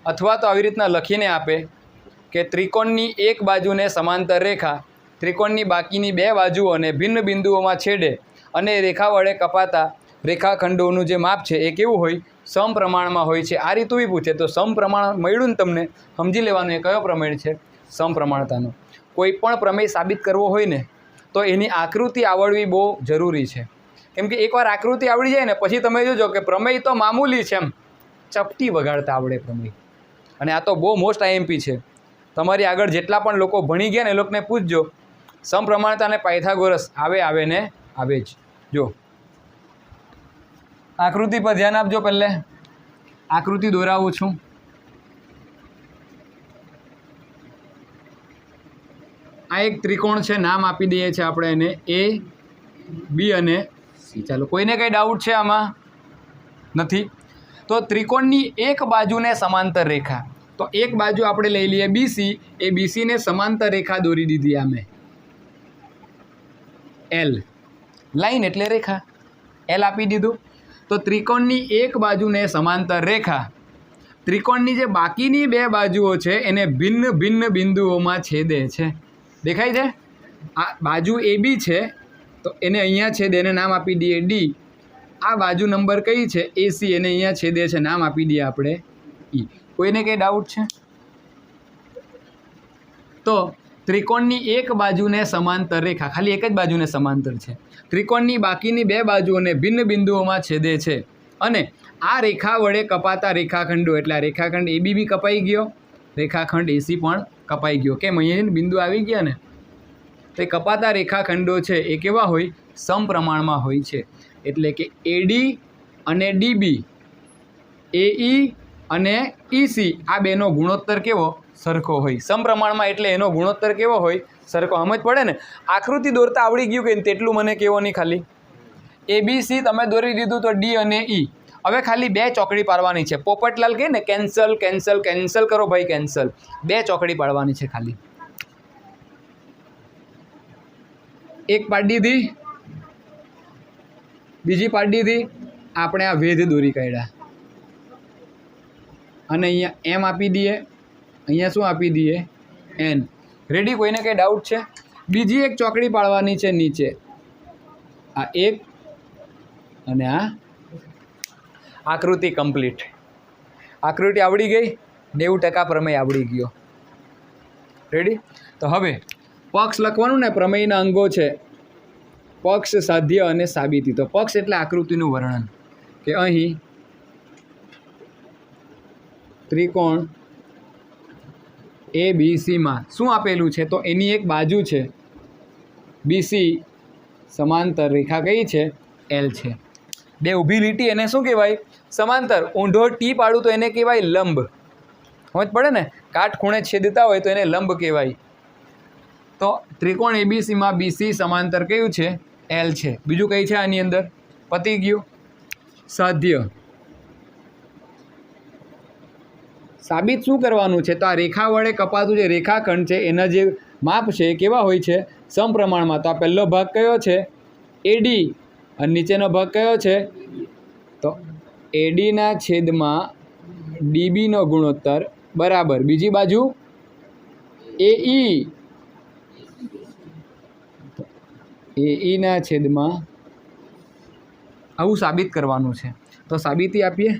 અથવા તો આવી રીતના લખીને આપે કે ત્રિકોણની એક બાજુને સમાંતર રેખા ત્રિકોણની બાકીની 2 બાજુઓને ભિન્ન બિંદુઓમાં છેડે અને રેખા વડે કપાતા રેખાખંડોનું જે માપ છે એ કેવું હોય? સમપ્રમાણમાં હોય છે. આ રીતું બી પૂછે તો સમપ્રમાણ મળ્યું ને તમને, સમજી લેવાનું એ કયો પ્રમેય છે? સમપ્રમાણતાનો. કોઈ પણ પ્રમેય સાબિત કરવો હોય ને તો એની આકૃતિ આવડવી બહુ જરૂરી છે, કેમ કે એકવાર આકૃતિ આવડી જાય ને પછી તમે જોજો કે પ્રમેય તો મામૂલી છે, એમ ચપટી વગાડતા આવડે પ્રમેય. અને આ તો બહુ મોસ્ટ આઈએમપી છે. તમારી આગળ જેટલા પણ લોકો ભણી ગયા ને એ લોકોને પૂછજો, સમપ્રમાણતા અને પાયથાગોરસ આવે ને આવે જ. જો આકૃતિ પર ધ્યાન આપજો. પહેલે આકૃતિ દોરાવું છું. આ એક ત્રિકોણ છે, નામ આપી દઈએ છીએ આપણે એને એ, બી અને સી. ચાલો, કોઈને કંઈ ડાઉટ છે આમાં? નથી. તો ત્રિકોણની એક બાજુને સમાંતર રેખા, તો એક બાજુ આપણે લઈ લઈએ બીસી, એ બીસીને સમાંતર રેખા દોરી દીધી આમે એલ. લાઈન એટલે રેખા, એલ આપી દીધું. તો ત્રિકોણની એક બાજુને સમાંતર રેખા ત્રિકોણની જે બાકીની 2 બાજુઓ છે એને ભિન્ન ભિન્ન બિંદુઓમાં છેદે છે. દેખાય છે? આ બાજુ એ બી છે તો એને અહીંયા છેદે, એને નામ આપી દઈએ ડી. આ બાજુ નંબર કઈ છે? એસી, એને અહીંયા છેદે છે, નામ આપી દઈએ આપણે ઈ. કોઈને કંઈ ડાઉટ છે? તો ત્રિકોણની એક બાજુને સમાંતર રેખા, ખાલી એક જ બાજુને સમાંતર છે, ત્રિકોણની બાકીની 2 બાજુઓને ભિન્ન બિંદુઓમાં છેદે છે અને આ રેખા વડે કપાતા રેખાખંડો, એટલે આ રેખાખંડ એબી બી કપાઈ ગયો, રેખાખંડ એસી પણ કપાઈ ગયો. કેમ? અહીંયા બિંદુ આવી ગયા ને. તો એ કપાતા રેખાખંડો છે એ કેવા હોય? સમપ્રમાણમાં હોય છે. એટલે કે એડી અને ડીબી, એઈ અને ઈસી, આ બેનો ગુણોત્તર કેવો? સરખો હોય. સમપ્રમાણમાં એટલે એનો ગુણોત્તર કેવો હોય? સરખો. સમજ પડે ને? આકૃતિ દોરતા આવડી ગયું કે તેટલું મને કેવો નહીં. ખાલી એબીસી તમે દોરી દીધું તો ડી અને ઈ. હવે ખાલી 2 ચોકડી પાડવાની છે. પોપટલાલ કહે ને કેન્સલ કેન્સલ કેન્સલ કરો ભાઈ, કેન્સલ. 2 ચોકડી પાડવાની છે ખાલી. એક પાડી દીધી, બીજી પાડી દીધી. આપણે આ વેધ દોરી કાઢ્યા અને અહીંયા એમ આપી દઈએ, અહીંયા શું આપી દઈએ? એન. રેડી? કોઈને કંઈ ડાઉટ છે? બીજી એક ચોકડી પાડવાની છે નીચે. આ એક અને આ. આકૃતિ કમ્પ્લીટ. આકૃતિ આવડી ગઈ, 90% પ્રમેય આવડી ગયો. રેડી? તો હવે પક્ષ લખવાનું ને. પ્રમેયના અંગો છે પક્ષ, સાધ્ય અને સાબિતી. તો પક્ષ એટલે આકૃતિનું વર્ણન, કે અહીં ત્રિકોણ એ બી સીમાં શું આપેલું છે? તો એની એક બાજુ છે બીસી, સમાંતર રેખા કઈ છે? એલ છે. 2 ઊભી લીટી એને શું કહેવાય? સમાંતર. ઊંધો ટી પાડું તો એને કહેવાય લંબ. સમજ પડે ને? કાટખૂણે છેદતા હોય તો એને લંબ કહેવાય. તો ત્રિકોણ એબીસીમાં બીસી સમાંતર કયું છે? એલ છે. બીજું કઈ છે આની અંદર? પતી ગયું. સાધ્ય. સાબિત શું કરવાનું છે? તો આ રેખા વડે કપાતું જે રેખાખંડ છે એના જે માપ છે એ કેવા હોય છે? સમપ્રમાણમાં. તો આ પહેલો ભાગ કયો છે? એડી. અને નીચેનો ભાગ કયો છે? તો એડીના છેદમાં ડીબીનો ગુણોત્તર બરાબર બીજી બાજુ એઈ. એઈના છેદમાં આવું સાબિત કરવાનું છે. તો સાબિતી આપીએ.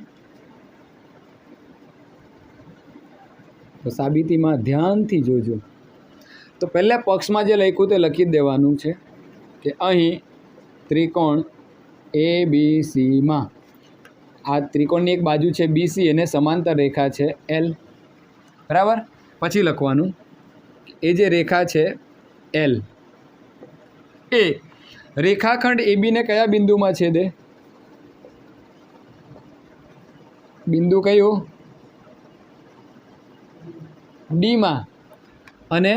તો સાબિતીમાં ધ્યાનથી જોજો. તો પહેલાં પક્ષમાં જે લખ્યું તે લખી જ દેવાનું છે કે અહીં ત્રિકોણ એ બી સીમાં આ ત્રિકોણની એક બાજુ છે બીસી એને સમાંતર રેખા છે એલ. બરાબર. પછી લખવાનું એ જે રેખા છે એલ એ રેખાખંડ એબીને કયા બિંદુમાં છેદે? બિંદુ કયું? ડીમાં. અને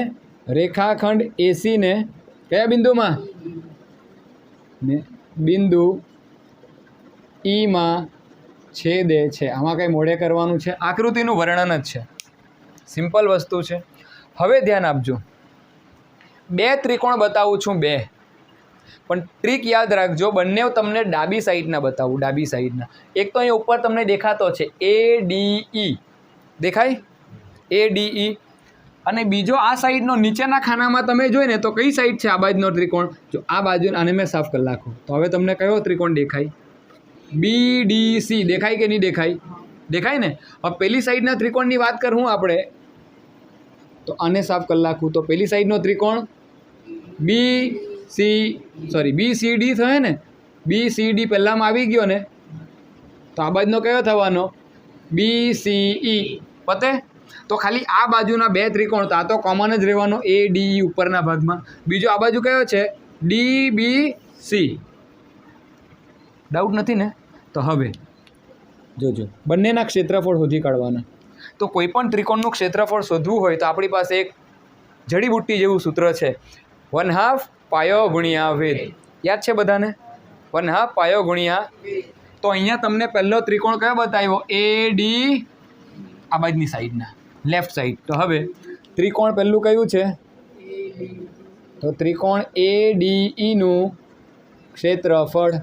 રેખાખંડ એસીને કયા બિંદુમાં? ને બિંદુ ઈમાં છેદે છે. આમાં કંઈ મોઢે કરવાનું છે? આકૃતિનું વર્ણન જ છે. સિમ્પલ વસ્તુ છે. હવે ધ્યાન આપજો. બે ત્રિકોણ બતાવું છું, બે. પણ ટ્રીક યાદ રાખજો, બંને તમને ડાબી સાઈડના બતાવું, ડાબી સાઈડના. એક તો અહીં ઉપર તમને દેખાતો છે ADE, દેખાય? ADE. અને બીજો આ સાઈડનો નીચેના ખાનામાં તમે જોઈને તો કઈ સાઈડ છે આ બાજુનો ત્રિકોણ? જો આ બાજુ, આને મેં સાફ કરી નાખું તો હવે તમને કયો ત્રિકોણ દેખાય? BDC. દેખાય કે નહીં દેખાય? દેખાય ને. હવે પેલી સાઈડના ત્રિકોણની વાત કરું આપણે તો આને સાફ કરી નાખું તો પેલી સાઈડનો ત્રિકોણ BCD થયો ને. BCD પહેલામાં આવી ગયો ને, તો આ બાજુનો કયો થવાનો? BCE. પતે. તો ખાલી આ બાજુના બે ત્રિકોણ, તો આ તો કોમન જ રહેવાનો ADE ઉપરના ભાગમાં. બીજો આ બાજુ કયો છે? DBC. ડાઉટ નથી ને? તો હવે જોજો, બંનેના ક્ષેત્રફળ શોધી કાઢવાના. તો કોઈ પણ ત્રિકોણનું ક્ષેત્રફળ શોધવું હોય તો આપણી પાસે એક જડીબુટ્ટી જેવું સૂત્ર છે, 1/2 પાયો ગુણ્યા વેધ. યાદ છે બધાને? 1/2 પાયો ગુણ્યા. તો અહીંયા તમને પહેલો ત્રિકોણ કયો બતાવ્યો? AD. આ બાજુની સાઈડના, લેફ્ટ સાઈડ. તો હવે ત્રિકોણ પહેલું કયું છે? તો ત્રિકોણ ADEનું ક્ષેત્રફળ.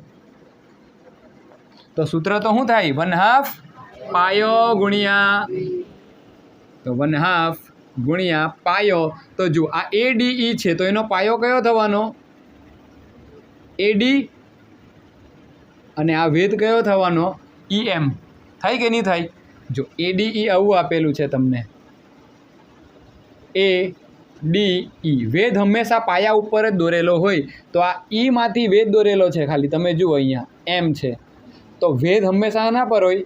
તો સૂત્ર તો શું થાય? 1/2 પાયો ગુણ્યા. તો 1/2 ગુણ્યા પાયો. તો જો આ ADE છે તો એનો પાયો કયો થવાનો? AD. અને આ વેધ કયો થવાનો? EM. થાય કે નહીં થાય? જો ADE આવું આપેલું છે તમને, ADE. વેધ હંમેશા પાયા ઉપર જ દોરેલો હોય. તો આ ઈમાંથી વેધ દોરેલો છે, ખાલી તમે જુઓ અહીંયા M છે. તો વેધ હંમેશા ના પર હોય?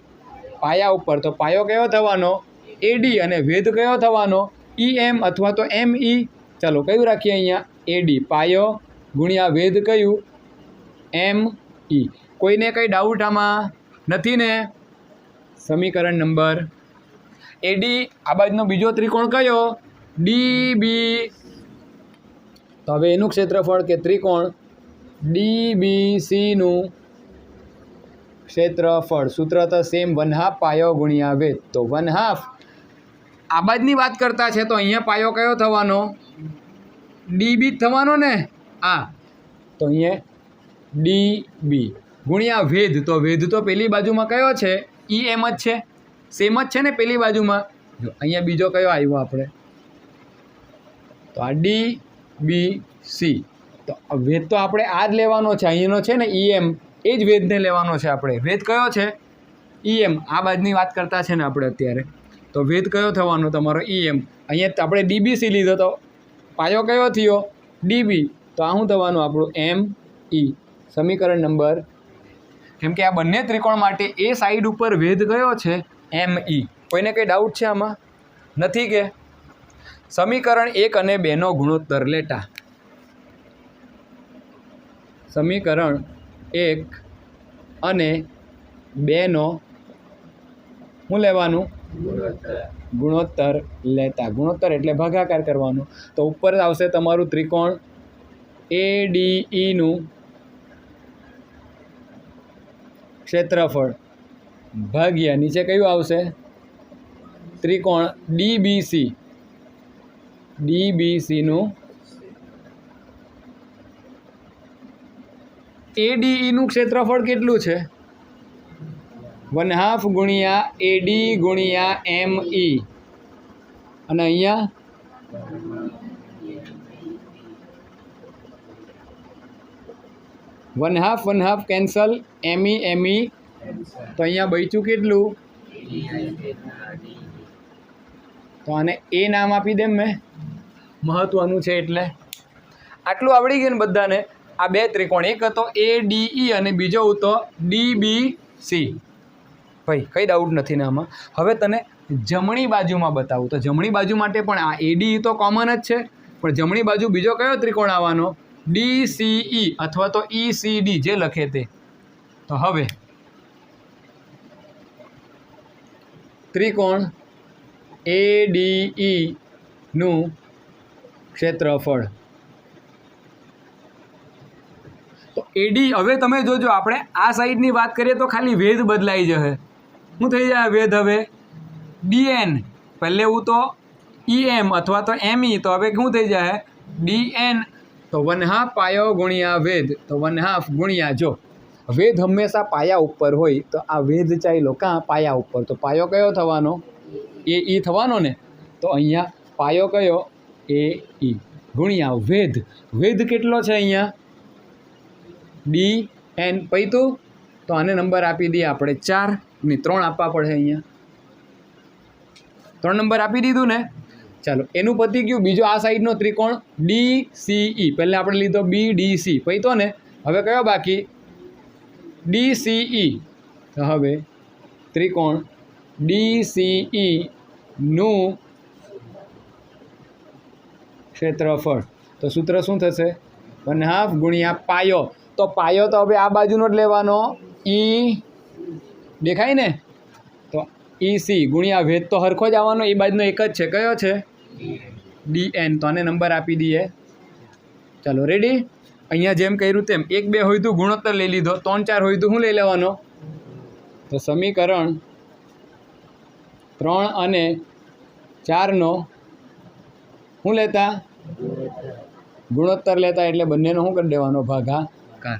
પાયા ઉપર. તો પાયો કયો થવાનો? AD. અને વેધ કયો થવાનો? EM અથવા તો ME. ચાલો કયું રાખીએ અહીંયા? AD. પાયો ગુણ્યા વેધ કયું? ME. કોઈને કંઈ ડાઉટ આમાં નથી ને? સમીકરણ નંબર AD. આ બાજુનો બીજો ત્રિકોણ કયો? DB. તો હવે એનું ક્ષેત્રફળ કે ત્રિકોણ DBCનું ક્ષેત્રફળ. સૂત્ર તો સેમ, 1/2 પાયો ગુણ્યા વેધ. તો 1/2 આ બાજુની વાત કરતા છે તો અહીંયા પાયો કયો થવાનો? DB થવાનો ને. તો અહીંયા DB ગુણ્યા વેધ. તો વેધ તો પેલી બાજુમાં કયો છે? EM જ છે, સેમ જ છે ને પેલી બાજુમાં. જો અહીંયા બીજો કયો આવ્યો આપણે? તો આ DBC. તો વેધ તો આપણે આ જ લેવાનો છે. અહીંયાનો છે ને EM, એ જ વેધને લેવાનો છે આપણે. વેધ કયો છે? EM. આ બાજુની વાત કરતા છે ને આપણે અત્યારે. તો વેધ કયો થવાનો તમારો? EM. અહીંયા આપણે DBC લીધો તો પાયો કયો થયો? DB. તો આ શું થવાનું આપણું? ME. સમીકરણ નંબર. કેમ કે આ બંને ત્રિકોણ માટે એ સાઈડ ઉપર વેધ કયો છે? ME. કોઈને કંઈ ડાઉટ છે આમાં? નથી કે? સમીકરણ 1 અને 2નો ગુણોત્તર લેટા. સમીકરણ 1 અને 2નો શું લેવાનું? ગુણોત્તર લેતા. ગુણોત્તર એટલે ભાગાકાર કરવાનો. તો ઉપર આવશે તમારું ત્રિકોણ ADEનું ક્ષેત્રફળ ભાગ્યા નીચે કયું આવશે? ત્રિકોણ ડીબીસીનું એડીઈનું ક્ષેત્રફળ કેટલું છે? 1/2 ગુણ્યા એડી ગુણ્યા એમઈ, અને અહીંયા 1/2 કેન્સલ, એમઈ, તો અહીંયા બચ્યું કેટલું? તો આને એ નામ આપી દેમ મેં, મહત્વનું છે એટલે. આટલું આવડી ગયું ને બધાને. આ બે ત્રિકોણ, એક હતો એડીઈ અને બીજો હતો ડીબીસી. ભાઈ કંઈ ડાઉટ નથી ને આમાં. હવે તને જમણી બાજુમાં બતાવું તો જમણી બાજુ માટે પણ આ એડીઈ તો કોમન જ છે, પણ જમણી બાજુ બીજો કયો ત્રિકોણ આવવાનો? ડીસીઈ અથવા તો ઈસીડી, જે લખે તે. તો હવે ત્રિકોણ એડીઈનું ક્ષેત્રફળ. તો એડી, હવે તમે જોજો, આપણે આ સાઈડની વાત કરીએ તો ખાલી વેધ બદલાઈ જશે. શું થઈ જાય વેધ? હવે ડીએન, પહેલે એવું તો ઈએમ અથવા તો એમઈ, તો હવે શું થઈ જાય? ડીએન. તો 1/2 પાયો ગુણ્યા વેધ, તો 1/2 ગુણ્યા, જો વેધ હંમેશા પાયા ઉપર હોય તો આ વેધ ચાલ્યો કાં? પાયા ઉપર. તો પાયો કયો થવાનો? એ ઈ થવાનો ને. તો અહીંયા પાયો કયો? એ ઈ ગુણ્યા વેધ. વેધ કેટલો છે અહીંયા? D N. પૈતું તો આને નંબર આપી દઈએ આપણે 4 ની 3 આપવા પડે. અહીંયા 3 નંબર આપી દીધું ને. ચાલો, એનું પતી ગયું. બીજો આ સાઈડનો ત્રિકોણ ડીસીઈ, પહેલાં આપણે લીધો બીડીસી, પૈતો ને. હવે કયો બાકી? ડીસીઈ. તો હવે ત્રિકોણ ડીસીઈનું ક્ષેત્રફળ. તો સૂત્ર શું થશે? 1/2 ગુણ્યા પાયો. તો પાયો તો હવે આ બાજુનો જ લેવાનો, ઈ દેખાય ને. તો ઈસી ગુણ્યા વેધ તો હરખો જ આવવાનો, એ બાજુનો એક જ છે. કયો છે? ડીએન. તો આને નંબર આપી દઈએ. ચાલો રેડી. અહીંયા જેમ કર્યું તેમ 1 2 હોય તો ગુણોત્તર લઈ લીધો, 3 4 હોય તો શું લઈ લેવાનો? તો સમીકરણ 3 અને 4નો શું લેતા? ગુણોત્તર લેતા. એટલે બંનેનો શું કરી દેવાનો? ભાગાકાર.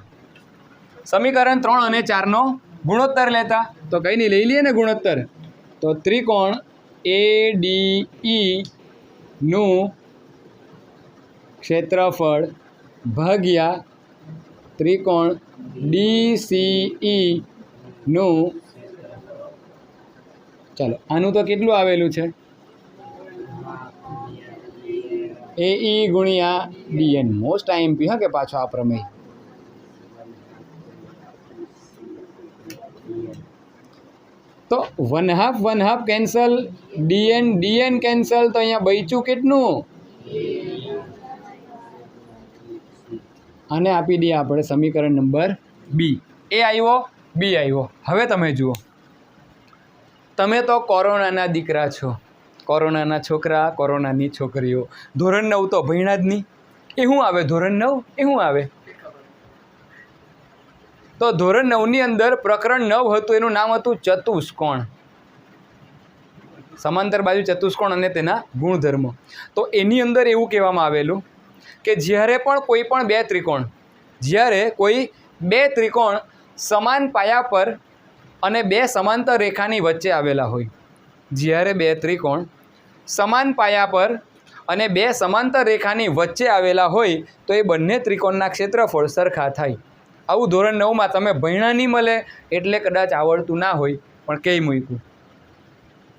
સમીકરણ 3 અને 4નો ગુણોત્તર લેતા. તો કંઈ નહીં, લઈ લઈએ ને ગુણોત્તર. તો ત્રિકોણ એડીઈનું ક્ષેત્રફળ ભાગ્યા ત્રિકોણ ડીસીઈનું, ચાલો આનું તો કેટલું આવેલું છે? એઈ ગુણ્યા ડીએન. મોસ્ટ આઈએમપી હા કે પાછો આ પ્રમેય. તો 1/2 કેન્સલ, ડીએન કેન્સલ. તો અહીંયા બચ્યું કેટલું? આને આપી દઈએ આપણે સમીકરણ નંબર બી. એ આવ્યો, બી આવ્યો. હવે તમે જુઓ, તમે તો કોરોનાના દીકરા છો, કોરોનાના છોકરા, કોરોનાની છોકરીઓ. ધોરણ 9 તો ભણ્યા જ નહીં. એ શું આવે? ધોરણ 9 એ શું આવે? તો ધોરણ 9ની અંદર પ્રકરણ 9 હતું, એનું નામ હતું ચતુષ્કોણ. સમાંતર બાજુ ચતુષ્કોણ અને તેના ગુણધર્મો. તો એની અંદર એવું કહેવામાં આવેલું કે જ્યારે કોઈ બે ત્રિકોણ સમાન પાયા પર અને બે સમાંતર રેખાની વચ્ચે આવેલા હોય, જ્યારે બે ત્રિકોણ સમાન પાયા પર અને બે સમાંતર રેખાની વચ્ચે આવેલા હોય તો એ બંને ત્રિકોણના ક્ષેત્રફળ સરખા થાય. આવું ધોરણ 9માં તમે ભણ્યા નહીં મળે એટલે કદાચ આવડતું ના હોય, પણ કહી મૂક્યું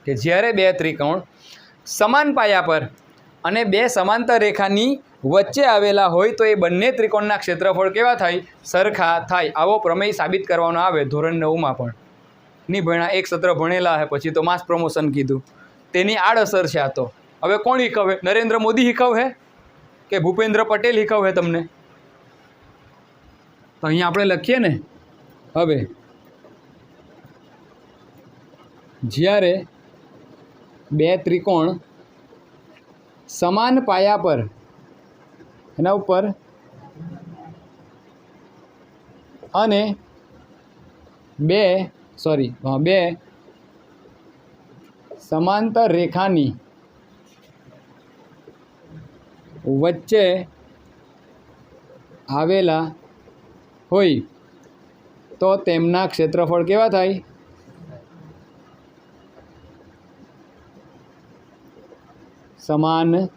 કે જ્યારે બે ત્રિકોણ સમાન પાયા પર અને બે સમાંતર રેખાની વચ્ચે આવેલા હોય તો એ બંને ત્રિકોણના ક્ષેત્રફળ કેવા થાય? સરખા થાય. આવો પ્રમેય સાબિત કરવાનો આવે ધોરણ 9માં પણ. નહીં ભણ્યા, એક સત્ર ભણેલા હે, પછી તો માસ પ્રમોશન કીધું. તેની આડઅસર છે આ. તો હવે કોણ શીખવે? નરેન્દ્ર મોદી શીખવે કે ભૂપેન્દ્ર પટેલ શીખવે તમને? તો અહીંયા આપણે લખીએ ને. હવે જ્યારે બે ત્રિકોણ સમાન પાયા પર, એના ઉપર અને બે સમાંતર રેખાની વચ્ચે આવેલા હોય તો તેમના ક્ષેત્રફળ કેવા થાય? સમાન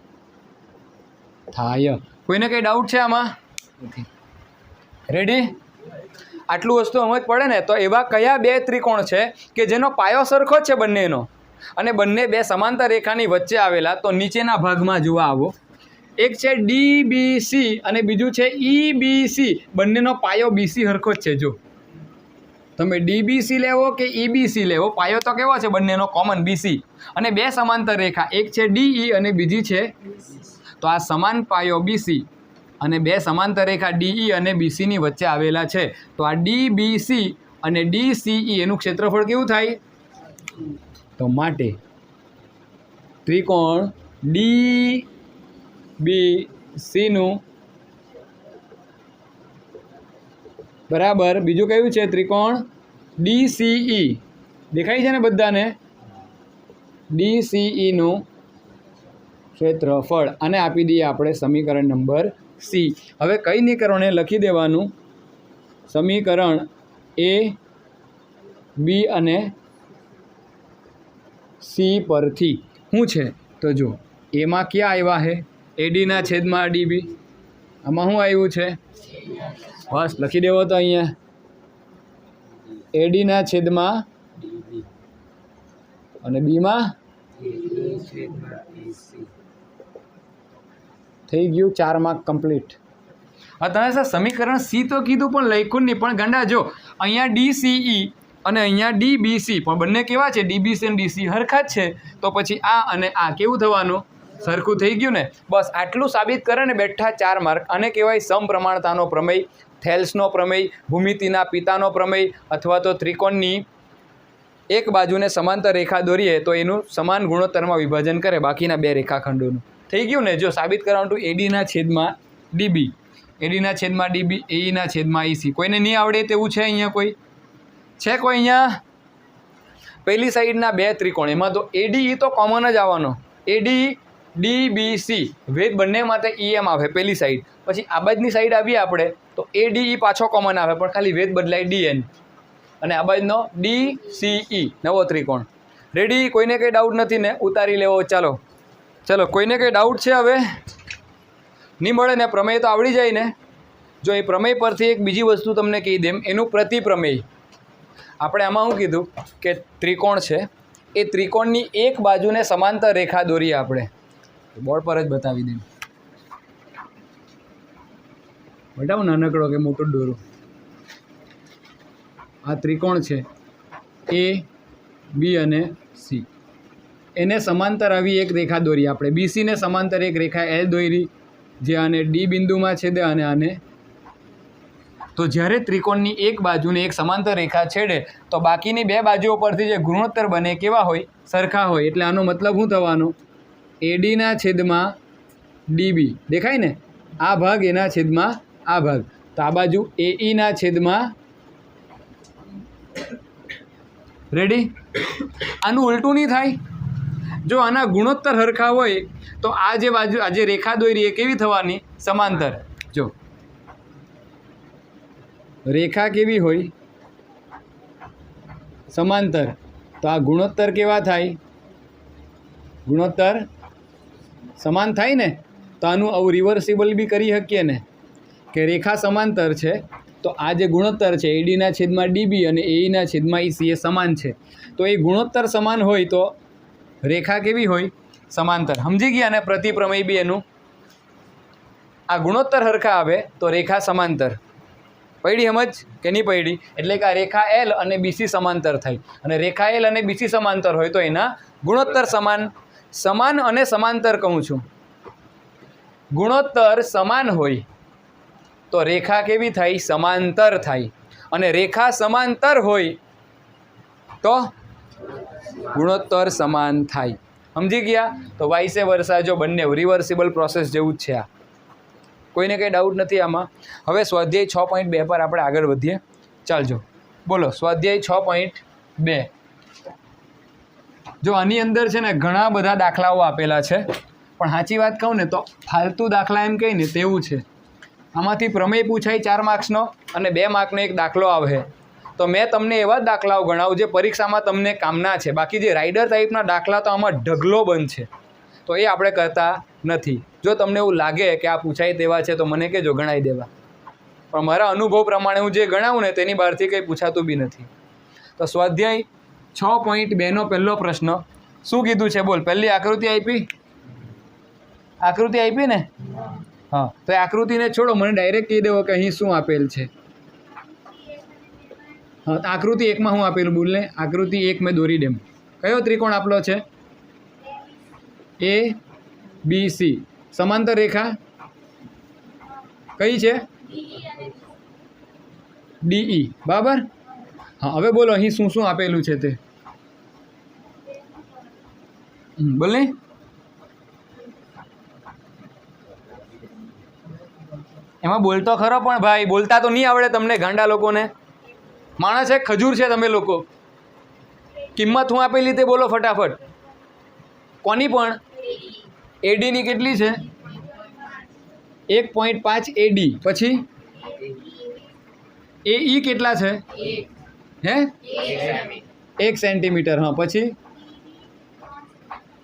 થાય. કોઈને કંઈ ડાઉટ છે આમાં? રેડી? આટલું વસ્તુ સમજ પડે ને તો એવા કયા બે ત્રિકોણ છે કે જેનો પાયો સરખો જ છે બંનેનો અને બંને બે સમાંતર રેખાની વચ્ચે આવેલા? તો નીચેના ભાગમાં જોવા આવો. એક છે DBC અને બીજું છે EBC. બંનેનો પાયો BC સરખો જ છે. જો તમે DBC લેવો કે EBC લેવો, પાયો તો કેવો છે બંનેનો? Common BC. અને બે સમાંતર રેખા, એક છે DE અને બીજી છે, તો આ સમાન પાયો BC અને બે સમાંતર રેખા DE અને BC ની વચ્ચે આવેલા છે. તો આ DBC અને DCE એનું ક્ષેત્રફળ કેવું થાય? તો માટે ત્રિકોણ DBC નું બરાબર બીજું કયું છે? ત્રિકોણ DCE. દેખાય છે ને બધાને? DCE નું ક્ષેત્રફળ. અને આપી દઈએ આપણે સમીકરણ નંબર C. હવે કઈ નહીં કરવાનું, લખી દેવાનું સમીકરણ A, B અને C પરથી. શું છે તો જો એમાં ક્યાં આવ્યા છે? AD ના છેદમાં DB. આમાં શું આવ્યું છે? બસ લખી દેવો તો અહીંયા AD ના છેદમાં અને B માં થઈ ગયું. 4 માર્ક કમ્પ્લીટ. હા તમે સર સમીકરણ C તો કીધું પણ લખ્યું નહીં. પણ ગાંડા જો અહીંયા DCE અને અહીંયા DBC પણ બંને કેવા છે? DBC અને DC હરખા જ છે. તો પછી આ અને આ કેવું થવાનું? સરખું થઈ ગયું ને. બસ આટલું સાબિત કરે ને બેઠા 4 માર્ક. આને કહેવાય સમપ્રમાણતાનો પ્રમેય, થેલ્સનો પ્રમેય, ભૂમિતિના પિતાનો પ્રમેય, અથવા તો ત્રિકોણની એક બાજુને સમાંતર રેખા દોરીએ તો એનું સમાન ગુણોત્તરમાં વિભાજન કરે બાકીના બે રેખાખંડોનું. થઈ ગયું ને. જો સાબિત કરવાનું AD ના છેદમાં DB, AD ના છેદમાં DB, AE ના છેદમાં EC. કોઈને નહીં આવડે તેવું છે અહીંયા? કોઈ છે? કોઈ અહીંયા? પહેલી સાઈડના બે ત્રિકોણ, એમાં તો ADE તો કોમન જ આવવાનો. AD DBC વેદ બંને માટે EM આવે પહેલી સાઈડ. પછી આ બાજુની સાઈડ આવીએ આપણે તો ADE પાછો કોમન આવે પણ ખાલી વેદ બદલાય DN. અને આ બાજુનો DCE નવો ત્રિકોણ. રેડી? કોઈને કંઈ ડાઉટ નથી ને? ઉતારી લેવો. ચાલો ચલો કોઈને કંઈ ડાઉટ છે? હવે નહીં મળે ને? પ્રમેય તો આવડી જાય ને? જો એ પ્રમેય પરથી એક બીજી વસ્તુ તમને કહી દેમ, એનું પ્રતિપ્રમેય. આપણે આમાં શું કીધું કે ત્રિકોણ છે, એ ત્રિકોણની એક બાજુને સમાંતર રેખા દોરીએ આપણે. બોર્ડ પર જ બતાવી દઉં. બતાવું નાનકડો કે મોટો દોરો. આ ત્રિકોણ છે A, B અને C. એને સમાંતર આવી એક રેખા દોરી આપણે. BC ને સમાંતર એક રેખા L દોરી જે આને D બિંદુમાં છેદે અને આને. તો જ્યારે ત્રિકોણની એક બાજુને એક સમાંતર રેખા છેડે તો બાકીની બે બાજુઓ પરથી જે ગુણોત્તર બને કેવા હોય? સરખા હોય. એટલે આનો મતલબ શું થવાનો? AD ના છેદમાં DB. દેખાય ને? આ ભાગ એના છેદમાં આ ભાગ. તો આ બાજુ AE ના છેદમાં. રેડી? આનું ઉલટું નહીં થાય? જો આના ગુણોત્તર સરખા હોય તો આ જે બાજુ આ જે રેખા દોરી એ કેવી થવાની? સમાંતર. જો રેખા કેવી હોય? સમાંતર. તો આ ગુણોત્તર કેવા થાય? ગુણોત્તર સમાન થાય ને. તો આનું આવું રિવર્સિબલ બી કરી શકીએ ને કે રેખા સમાંતર છે તો આ જે ગુણોત્તર છે AD ના છેદમાં DB અને AE ના છેદમાં EC એ સમાન છે. તો એ ગુણોત્તર સમાન હોય તો રેખા કેવી હોય? સમાંતર. સમજી ગયા ને? પ્રતિપ્રમેય બી એનું. આ ગુણોત્તર સરખા આવે તો રેખા સમાંતર. પડી સમજ કે નહીં પડી? એટલે કે આ રેખા L અને BC સમાંતર થાય અને રેખા L અને BC સમાંતર હોય તો એના ગુણોત્તર સમાન. સમાન અને સમાંતર કહું છું. ગુણોત્તર સમાન હોય તો રેખા કેવી થાય? સમાંતર થાય. અને રેખા સમાંતર હોય તો ગુણોત્તર સમાન થાય. સમજી ગયા? તો વાઇસે વર્સા જો બંને રિવર્સિબલ પ્રોસેસ જેવું જ છે આ. કોઈને કંઈ ડાઉટ નથી આમાં? હવે સ્વાધ્યાય 6.2 પર આપણે આગળ વધીએ. ચાલજો બોલો સ્વાધ્યાય 6.2. જો આની અંદર છે ને ઘણા બધા દાખલાઓ આપેલા છે, પણ સાચી વાત કહું ને તો ફાલતુ દાખલા એમ કહી ને તેવું છે. આમાંથી પ્રમેય પૂછાય 4 માર્ક્સનો અને 2 માર્કનો એક દાખલો આવે. તો મેં તમને એવા જ દાખલાઓ ગણાવું જે પરીક્ષામાં તમને કામના છે. બાકી જે રાઇડર ટાઈપના દાખલા તો આમાં ઢગલો બંધ છે, તો એ આપણે કરતા નથી. જો તમને એવું લાગે કે આ પૂછાય તેવા છે તો મને કહેજો, ગણાવી દેવા. પણ મારા અનુભવ પ્રમાણે હું જે ગણાવું ને તેની બહારથી કંઈ પૂછાતું બી નથી. તો સ્વાધ્યાય 6.2નો પહેલો પ્રશ્ન શું કીધું છે બોલ. પહેલી આકૃતિ આપી ને? હા, તો એ આકૃતિને છોડો, મને ડાયરેક્ટ કહી દેવો કે અહીં શું આપેલ છે. હા, આકૃતિ 1માં હું આપેલું બોલ ને. આકૃતિ 1 મેં દોરી દેમ. કયો ત્રિકોણ આપેલો છે? ABC. સમાંતર રેખા કઈ છે? DE. બરાબર. હા, હવે બોલો અહીં શું શું આપેલું છે તે બોલ ને. એમાં બોલતો ખરો, પણ ભાઈ બોલતા તો નહીં આવડે તમને ગાંડા લોકોને. માણસ એક ખજૂર છે તમે લોકો. કિંમત હું આપેલી તે બોલો ફટાફટ. કોની પણ? ADની કેટલી છે? 1.5 AD. પછી AE કેટલા છે? હે 1 સેન્ટીમીટર. હા, પછી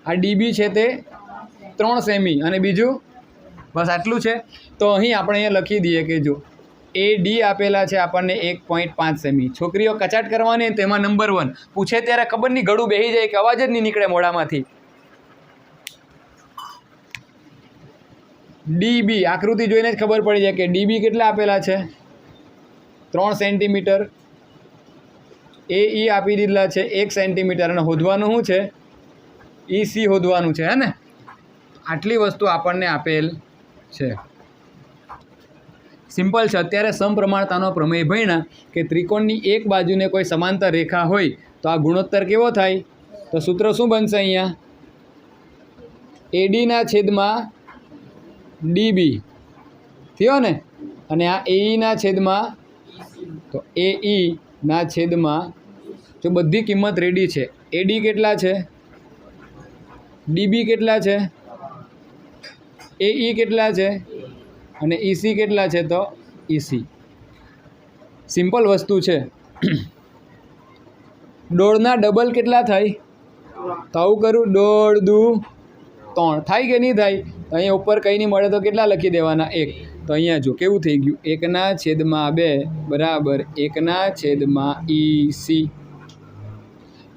આ DB છે તે 3 સેમી અને બીજું બસ આટલું છે. તો અહીં આપણે અહીંયા લખી દઈએ કે જો AD આપેલા છે આપણને 1.5 સેમી. છોકરીઓ કચાટ કરવાની તેમાં નંબર 1 પૂછે ત્યારે ખબર નહીં ગળું બેસી જાય કે અવાજ જ નહીં નીકળે મોઢામાંથી. DB આકૃતિ જોઈને જ ખબર પડી જાય કે DB કેટલા આપેલા છે? 3 સેન્ટીમીટર. AE આપી દીધેલા છે 1 સેન્ટીમીટર અને શોધવાનું શું છે? EC શોધવાનું છે, હે ને? આટલી વસ્તુ આપણને આપેલ છે. સિમ્પલ છે. અત્યારે સમપ્રમાણતાનો પ્રમેય ભણ્યા કે ત્રિકોણની એક બાજુને કોઈ સમાંતર રેખા હોય તો આ ગુણોત્તર કેવો થાય? તો સૂત્ર શું બનશે અહીંયા? AD ના છેદમાં DB થયો ને, અને આ AE ના છેદમાં, તો AE ના છેદમાં જો બધી કિંમત રેડી છે. AD કેટલા છે? DB કેટલા છે? AE કેટલા છે? અને EC કેટલા છે? તો EC. સિમ્પલ વસ્તુ છે. દોઢના ડબલ કેટલા થાય? તો આવું કરું, 1.5 2 3 થાય કે નહીં થાય? તો અહીંયા ઉપર કંઈ નહીં મળે તો કેટલા લખી દેવાના? 1. તો અહીંયા જો કેવું થઈ ગયું, 1/2 બરાબર 1/EC.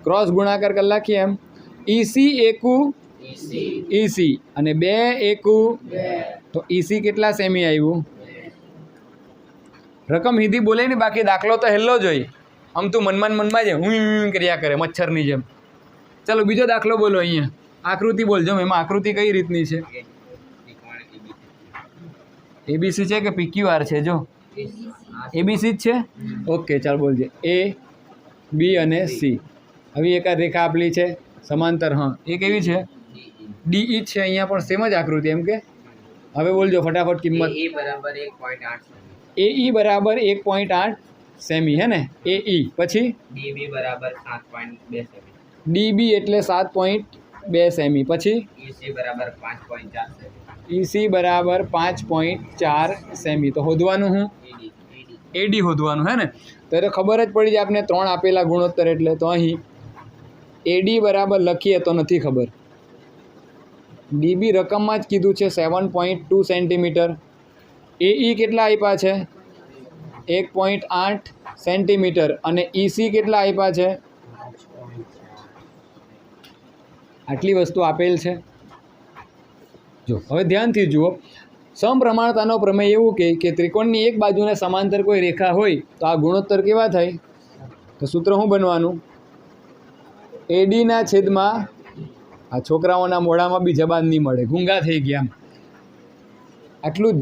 ક્રોસ ગુણાકાર કરી નાખીએ એમ. EC એકુ EC અને 2 એકુ, તો EC કેટલા સેમી આવ્યું? રકમ હિન્દી બોલે ને, બાકી દાખલો તો હેલ્લો જ હોય. આમ તું મનમાં જ હું કર્યા કરે મચ્છરની જેમ. ચાલો બીજો દાખલો બોલો. અહીંયા આકૃતિ બોલજો. એમાં આકૃતિ કઈ રીતની છે? ABC છે કે PQR છે? જો ABC જ છે. ઓકે, ચાલ બોલજે. A, B અને C. હવે એકાદ રેખા આપેલી છે સમાંતર. હા, એ કેવી છે? DE છે. અહીંયા પણ સેમ જ આકૃતિ એમ કે. હવે બોલજો ફટાફટ કિંમત. AE બરાબર 1.8 સેમી, હે ને? AE પછી DB બરાબર 7.2 સેમી. DB એટલે 7.2 સેમી. પછી EC બરાબર 5.4 સેમી. EC બરાબર 5.4 સેમી. તો શોધવાનું હું AD શોધવાનું, હે ને? તો એ તો ખબર જ પડી જાય આપણે 3 આપેલા ગુણોત્તર એટલે. તો અહીં AD બરાબર લખીએ તો નથી ખબર. DB રકમમાં જ કીધું છે 7.2 સેન્ટીમીટર. AE કેટલા આપ્યા છે? 1.8 સેન્ટીમીટર. અને EC કેટલા આપ્યા છે? આટલી વસ્તુ આપેલ છે. જો હવે ધ્યાનથી જુઓ. સમપ્રમાણતાનો પ્રમેય એવું કહે કે ત્રિકોણની એક બાજુને સમાંતર કોઈ રેખા હોય તો આ ગુણોત્તર કેવા થાય? તો સૂત્ર શું બનવાનું? AD ના છેદમાં, આ છોકરાઓના મોઢામાં બી જબાન નહીં મળે, ગુંગા થઈ ગયા. આટલું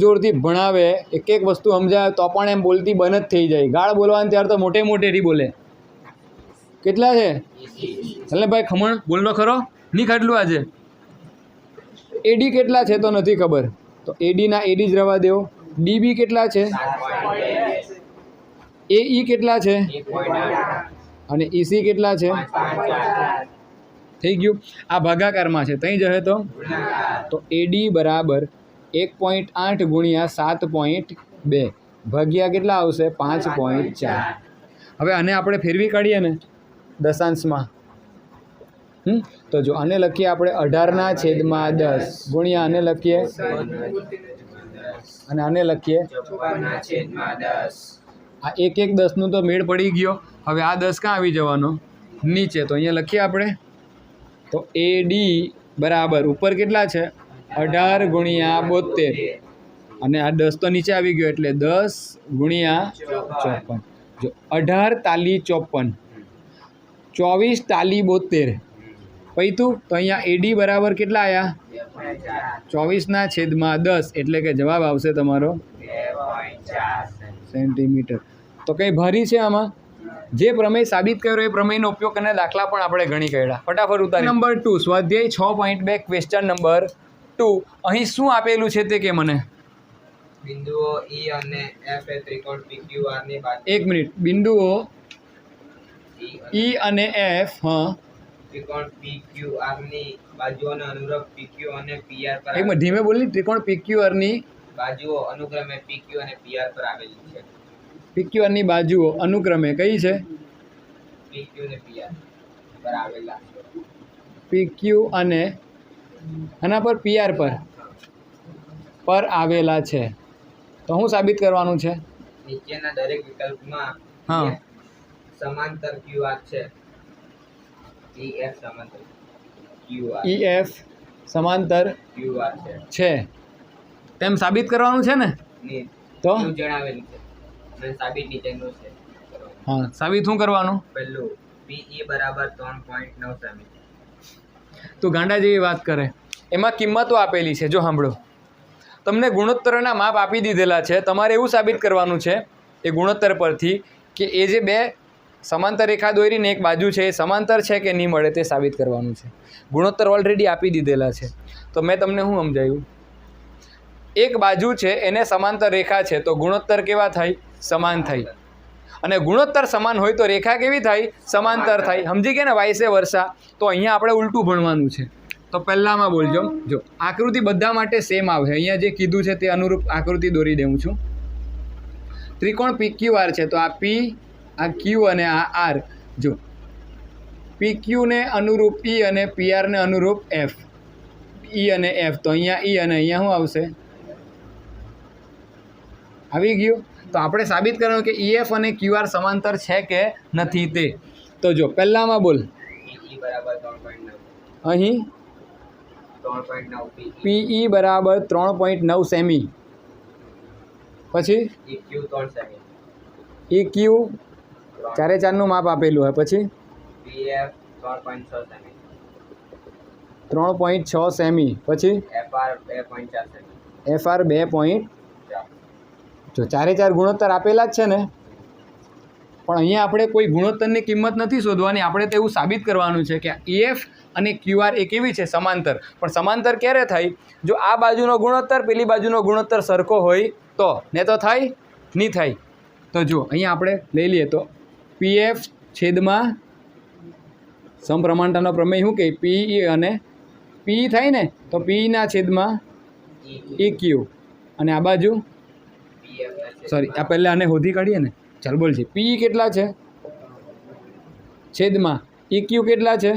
જોરથી ભણાવે, એક એક વસ્તુ સમજાવે તો પણ એમ બોલતી બંધ જ થઈ જાય. ગાળ બોલવાની ત્યારે તો મોટેથી બોલે. કેટલા છે? એટલે ભાઈ ખમણ બોલનો ખરો નહીં ખાટલું આજે. AD કેટલા છે તો નથી ખબર, તો AD ના AD જ રહેવા દેવો. DB કેટલા છે? AE કેટલા છે? અને EC કેટલા છે? થઈ ગયું. આ ભાગાકારમાં છે, ત્યાં જશે તો એડી બરાબર 1.8 ગુણ્યા 7.2 ભાગ્યા કેટલા આવશે 5.4. હવે આને આપણે ફેરવી કાઢીએ ને દશાંશમાં, તો જો આને લખીએ આપણે 18/10 ગુણ્યા આને લખીએ અને આને લખીએ 54/10. આ એક 10નું તો મેળ પડી ગયો. હવે આ 10 ક્યાં આવી જવાનો નીચે, તો અહીંયા લખીએ આપણે તો એડી બરાબર ઉપર કેટલા છે 18 ગુણ્યા 72 અને આ 10 તો નીચે આવી ગયો એટલે 10 ગુણ્યા 54. જો 18 તાલી 54, 24 તાલી 72 પૈતું. તો અહીંયા એડી બરાબર કેટલા આવ્યા 24/10 એટલે કે જવાબ આવશે તમારો 2.4 સેન્ટીમીટર. તો કંઈ ભારી છે આમાં? જે પ્રમેય સાબિત કર્યો એ પ્રમેયનો ઉપયોગ કરીને દાખલા પણ આપણે ગણી કાઢ્યા. ફટાફટ ઉતારી. નંબર 2 સ્વાધ્યાય 6.2 ક્વેશ્ચન નંબર 2. અહીં શું આપેલું છે તે કે મને બિંદુઓ E અને F એ ત્રિકોણ PQR ની બાજુ. એક મિનિટ. બિંદુઓ E અને F ત્રિકોણ PQR ની બાજુઓને અનુરૂપ PQ અને PR પર એક મિનિટ ધીમે બોલી. ત્રિકોણ PQR ની બાજુઓ અનુક્રમે PQ અને PR પર આવેલી છે. PQR ની બાજુઓ અનુક્રમે કઈ છે PQ અને PR પર આવેલા છે. PQ અને આના પર PR પર આવેલા છે. તો શું સાબિત કરવાનું છે? નીચેના દરેક વિકલ્પમાં હા. સમાંતર QR છે. EF સમાંતર QR EF સમાંતર QR છે તેમ સાબિત કરવાનું છે ને? ની તો એવું જણાવેલું છે અને સાબિત નીચેનું છે. હા, સાબિત શું કરવાનું? પહેલું PE બરાબર 3.9 સેમી. તું ગાંડા જેવી વાત કરે. એમાં કિંમતો આપેલી છે. જો સાંભળો, તમને ગુણોત્તરના માપ આપી દીધેલા છે. તમારે એવું સાબિત કરવાનું છે એ ગુણોત્તર પરથી કે એ જે બે સમાંતર રેખા દોરીને એક બાજુ છે એ સમાંતર છે કે નહીં મળે તે સાબિત કરવાનું છે. ગુણોત્તર ઓલરેડી આપી દીધેલા છે. તો મેં તમને શું સમજાવ્યું? એક બાજુ છે એને સમાંતર રેખા છે તો ગુણોત્તર કેવા થાય? સમાન થાય. અને ગુણોત્તર સમાન હોય તો રેખા કેવી થાય? સમાંતર થાય. સમજી ગયા ને? વાયસે વર્ષા. તો અહીંયા આપણે ઉલટું ભણવાનું છે. તો પહેલામાં બોલજો. જો આકૃતિ બધા માટે સેમ આવે. અહીંયા જે કીધું છે તે અનુરૂપ આકૃતિ દોરી દઉં છું. ત્રિકોણ PQR છે તો આ P, આ Q અને આ R. જો PQ ને અનુરૂપ E અને PR ને અનુરૂપ F. E અને F તો અહીંયા E અને અહીંયા શું આવશે? આવી ગયું. તો આપણે સાબિત કરવાનું કે EF અને QR સમાંતર છે કે નથી તે. તો જો પહેલામાં બોલ. PE બરાબર 3.9. અહીં 3.9 PE બરાબર 3.9 સેમી. પછી EQ 3 સેમી. EQ 4/4નું માપ આપેલું હોય. પછી PF 3.6 સેમી. 3.6 સેમી. પછી FR 2.4 સેમી. FR 2. જો 4/4 ગુણોત્તર આપેલા જ છે ને, પણ અહીંયા આપણે કોઈ ગુણોત્તરની કિંમત નથી શોધવાની. આપણે તો એવું સાબિત કરવાનું છે કે EF અને QR એ કેવી છે? સમાંતર. પણ સમાંતર ક્યારે થાય? જો આ બાજુનો ગુણોત્તર પેલી બાજુનો ગુણોત્તર સરખો હોય તો. ને તો થાય નહીં થાય. તો જો અહીંયા આપણે લઈ લઈએ તો PF છેદમાં સમપ્રમાણતાનો પ્રમેય શું કહે? PE અને PE થાય ને તો PE ના છેદમાં EQ અને આ બાજુ સોરી આ પહેલાં આને શોધી કાઢીએ ને. ચાલ બોલ છે. PE કેટલા છે? છેદમાં EQ કેટલા છે?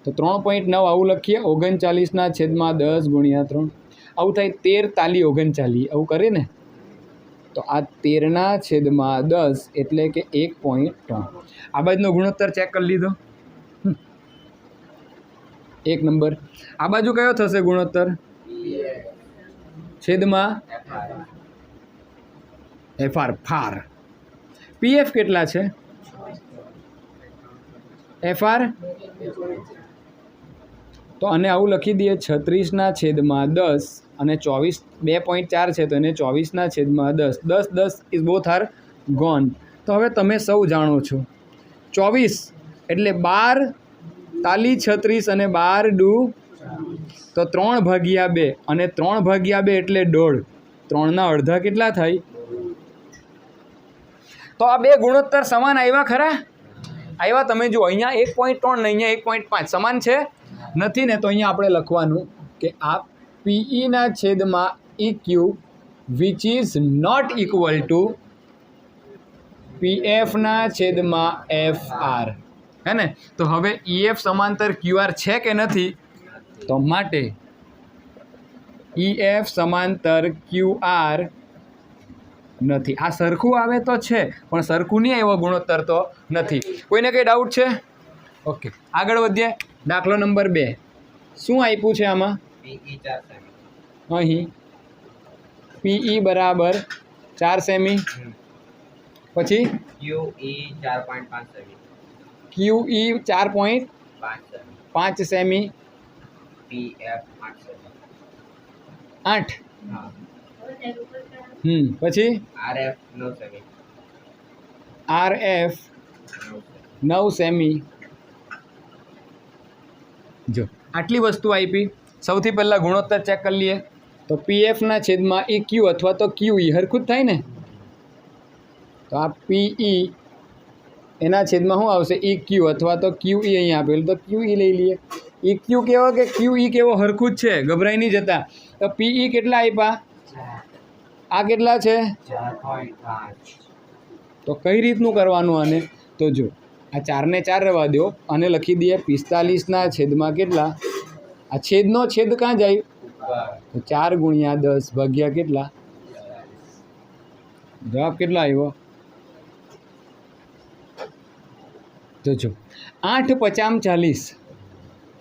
તો 3.9 આવું લખીએ. 39/10 ગુણ્યા 3 આવું થાય 13 તાલી 39. આવું કરે ને તો આ 13/10 એટલે કે 1.3. આ બાજુનો ગુણોત્તર ચેક કરી લીધો. 1 નંબર. આ બાજુ કયો થશે ગુણોત્તર? છેદમાં FR ફાર. PF કેટલા છે? FR તો આને આવું લખી દઈએ 36/10 અને 24 2.4 છે તો એને 24/10. 10 ઇઝ બોથ આર ગોન. તો હવે તમે સૌ જાણો છો 24 એટલે 12 તાલી 36 અને 12 દુ તો 3/2 અને 3/2 એટલે 1.5. 3ના અડધા કેટલા થાય? તો આ બે ગુણોત્તર સમાન આવ્યા ખરા? આવ્યા તમે જુઓ અહીંયા 1.3 ને અહીંયા 1.5 સમાન છે નથી ને, તો અહીંયા આપણે લખવાનું કે આ PE ના છેદમાં EQ which is not equal to PF ના છેદમાં FR, હે ને? તો હવે EF સમાંતર QR છે કે નથી? તો માટે EF સમાંતર QR નથી. આ સરખું આવે તો છે પણ સરખું નહીં આવ્યો ગુણોત્તર તો નથી. કોઈને કંઈ ડાઉટ છે? ઓકે, આગળ વધીએ. દાખલો નંબર 2 શું આપ્યું છે આમાં? PE 4 semi. અહીં PE બરાબર 4 સેમી, પછી QE 4.5 semi. QE 4.5 5 semi, semi. PF 8 semi. 8, હા. પછી RF 9 સેમી. RF 9 semi. જો આટલી વસ્તુ આપી. સૌથી પહેલાં ગુણોત્તર ચેક કરી લઈએ. તો PF ના છેદમાં EQ અથવા તો QE હરખું જ થાય ને? તો આ PE એના છેદમાં શું આવશે? EQ અથવા તો QE અહીંયા આપેલું તો QE લઈ લઈએ. EQ કેવો કે QE કેવો? હરખું જ છે, ગભરાઈ નહીં જતા. તો PE કેટલા આપ્યા? આ કેટલા છે? 4.5. તો કઈ રીતનું કરવાનું આને? તો જો આ 4 ને 4 રહેવા દો અને લખી દઈએ 45 ના છેદમાં કેટલા? આ છેદનો છેદ ક્યાં જાય? તો 4 ગુણ્યા 10 ભાગ્યા કેટલા? જવાબ કેટલા આવ્યો? તો જો 8 પચામ 40,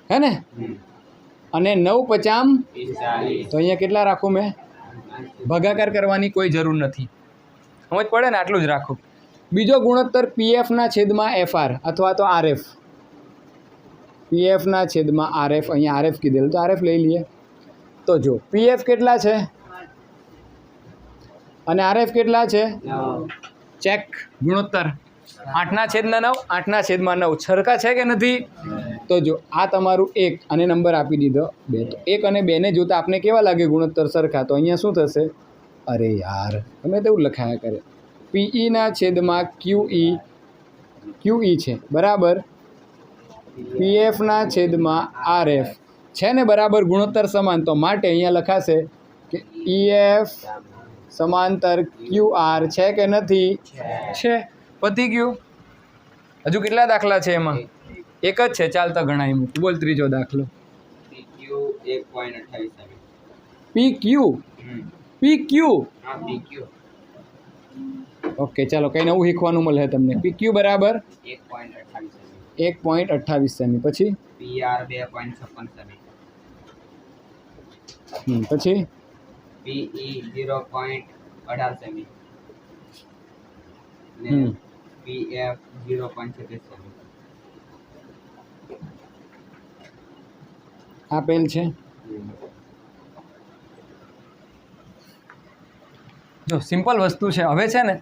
હે ને? અને 9 પચામ, 45. તો અહીંયા કેટલા રાખું મેં? ભાગાકાર કરવાની કોઈ જરૂર નથી, સમજ પડે ને? આટલું જ રાખો. બીજો ગુણોત્તર PF ના છેદમાં FR અથવા તો RF. PF ના છેદમાં RF, અહીંયા RF કીધેલું તો RF લઈ લઈએ. તો જો PF કેટલા છે અને RF કેટલા છે? ચેક ગુણોત્તર 8 ના છેદમાં 9, 8 ના છેદમાં 9 સરખા છે કે નથી? તો જો આ તમારું 1 અને નંબર આપી દીધો 2. તો 1 અને 2 ને જોતા આપને કેવા લાગે ગુણોત્તર સરખા? તો અહીંયા શું થશે? અરે યાર, તમે તેવું લખાયા કરે. PE ના છેદમાં QE છે બરાબર, PF ના છેદમાં RF છે ને બરાબર, ગુણોત્તર સમાન. તો માટે અહીંયા લખાશે કે EF સમાંતર QR છે કે નથી? છે. પતી ગયું. હજુ કેટલા દાખલા છે એમાં? એક જ છે. ચાલતા ગણાય મૂક. બોલ ત્રીજો દાખલો. PQ 1.28 semi. PQ હા, PQ ઓકે, ચાલો કંઈ નવું શીખવાનું મળે તમને. PQ બરાબર 1.28 1.28 સેમી. સેમી. પછી PR 2.56 સેમી. પછી PE 0.18 સેમી. ને PF 0.36 સેમી. આપેલ છે. જો સિમ્પલ વસ્તુ છે. હવે છે ને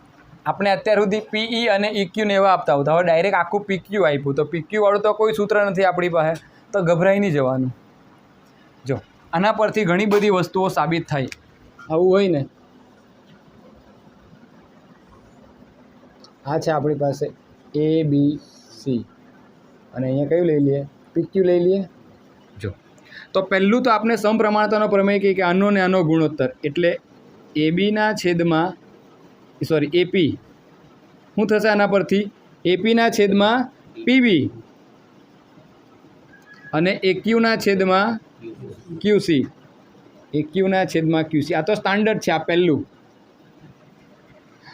આપણે અત્યાર સુધી PE અને EQ ને એવા આપતા હોતા, હવે ડાયરેક્ટ આખું PQ આપ્યું. તો PQ વાળું તો કોઈ સૂત્ર નથી આપણી પાસે, તો ગભરાઈ નહીં જવાનું. જો આના પરથી ઘણી બધી વસ્તુઓ સાબિત થાય. આવું હોય ને, આ છે આપણી પાસે ABC અને અહીંયા કયું લઈ લઈએ? PQ લઈ લઈએ. જો તો પહેલું તો આપણે સમપ્રમાણતાનો પ્રમેય કહે કે આનો ને આનો ગુણોત્તર, એટલે AB ના છેદમાં AP શું થશે આના પરથી? AP ના છેદમાં PB અને AQ ના છેદમાં QC. AQ ના છેદમાં QC. આ તો સ્ટાન્ડર્ડ છે. આ પહેલું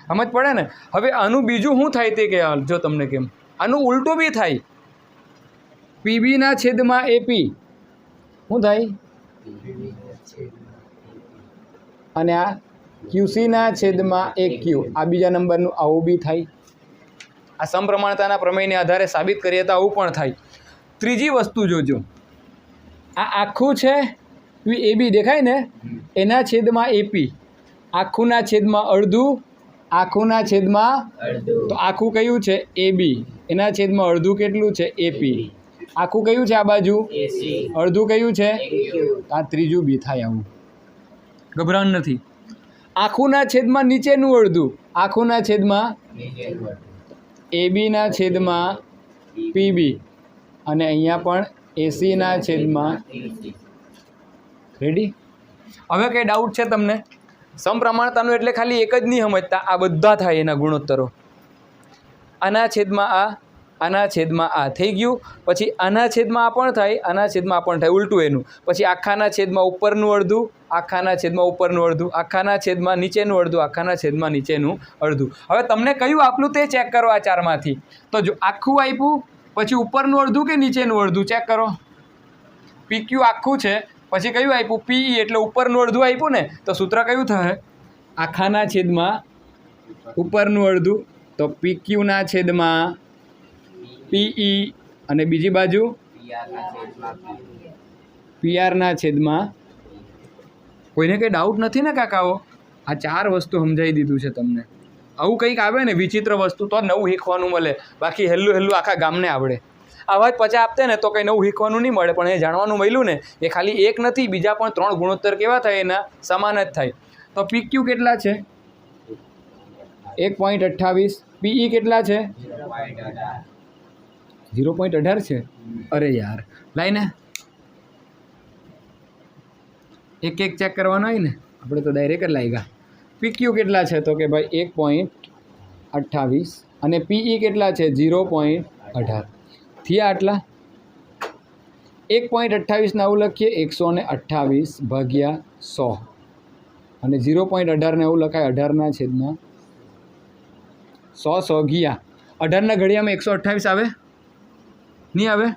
સમજ પડે ને? હવે આનું બીજું શું થાય તે કે જો તમને કેમ આનું ઉલટું બી થાય. PB ના છેદમાં AP શું થાય? અને આ QC ના છેદમાં AQ, આ બીજા નંબરનું આવું બી થાય. આ સમપ્રમાણતાના પ્રમેયને આધારે સાબિત કરીએ તો આવું પણ થાય. ત્રીજી વસ્તુ જોજો, આ આખું છે AB દેખાય ને, એના છેદમાં AP, આખુંના છેદમાં અડધું, આખુંના છેદમાં, તો આખું કયું છે? AB, એના છેદમાં અડધું કેટલું છે? AP. આખું કયું છે આ બાજુ? અડધું કયું છે? આ ત્રીજું બી થાય. આવું ગભરાણ નથી. આખુંના છેદમાં નીચેનું અડધું, આખુંના છેદમાં AB ના છેદમાં પીબી અને અહીંયા પણ એસીના છેદમાં રેડી. હવે કંઈ ડાઉટ છે તમને? સમપ્રમાણતાનું એટલે ખાલી એક જ નહીં સમજતા, આ બધા થાય એના ગુણોત્તરો. આના છેદમાં આ, આના છેદમાં આ થઈ ગયું. પછી આના છેદમાં આ પણ થાય, આના છેદમાં આ પણ થાય, ઉલટું એનું. પછી આખાના છેદમાં ઉપરનું અડધું, આખાના છેદમાં ઉપરનું અડધું, આખાના છેદમાં નીચેનું અડધું, આખાના છેદમાં નીચેનું અડધું. હવે તમને કયું આપલું તે ચેક કરો આ ચારમાંથી. તો જો આખું આપ્યું, પછી ઉપરનું અડધું કે નીચેનું અડધું ચેક કરો. PQ આખું છે, પછી કયું આપ્યું PE એટલે ઉપરનું અડધું આપ્યું ને, તો સૂત્ર કયું થશે? આખાના છેદમાં ઉપરનું અડધું, તો PQના છેદમાં PE અને બીજી બાજુ PRના છેદમાં. કોઈને કંઈ ડાઉટ નથી ને કાકાઓ? આ ચાર વસ્તુ સમજાવી દીધું છે તમને. આવું કંઈક આવે ને વિચિત્ર વસ્તુ તો નવું શીખવાનું મળે, બાકી હેલ્લું આખા ગામને આવડે. આવા જ 50 આપતે ને તો કંઈ નવું શીખવાનું નહીં મળે, પણ એ જાણવાનું મળ્યું ને એ ખાલી એક નથી, બીજા પણ 3 ગુણોત્તર કેવા થાય એના સમાન જ થાય. તો PQ કેટલા છે? 1.28. PE કેટલા છે? 0.18 છે. અરે યાર લાઈને એક ચેક કરવાનો હોય ને, આપણે તો ડાયરેક્ટ જ લાગ્યા. PQ કેટલા છે? તો કે ભાઈ 1.28 અને PE કેટલા છે? 0.18. થયા આટલા. 1.28 ને આવું લખીએ 128 ભાગ્યા 100 અને 0.18 ને આવું લખાય 18ના છેદમાં 100 ગયા. 18ના ઘડિયામાં 128 આવે? નહીં આવે?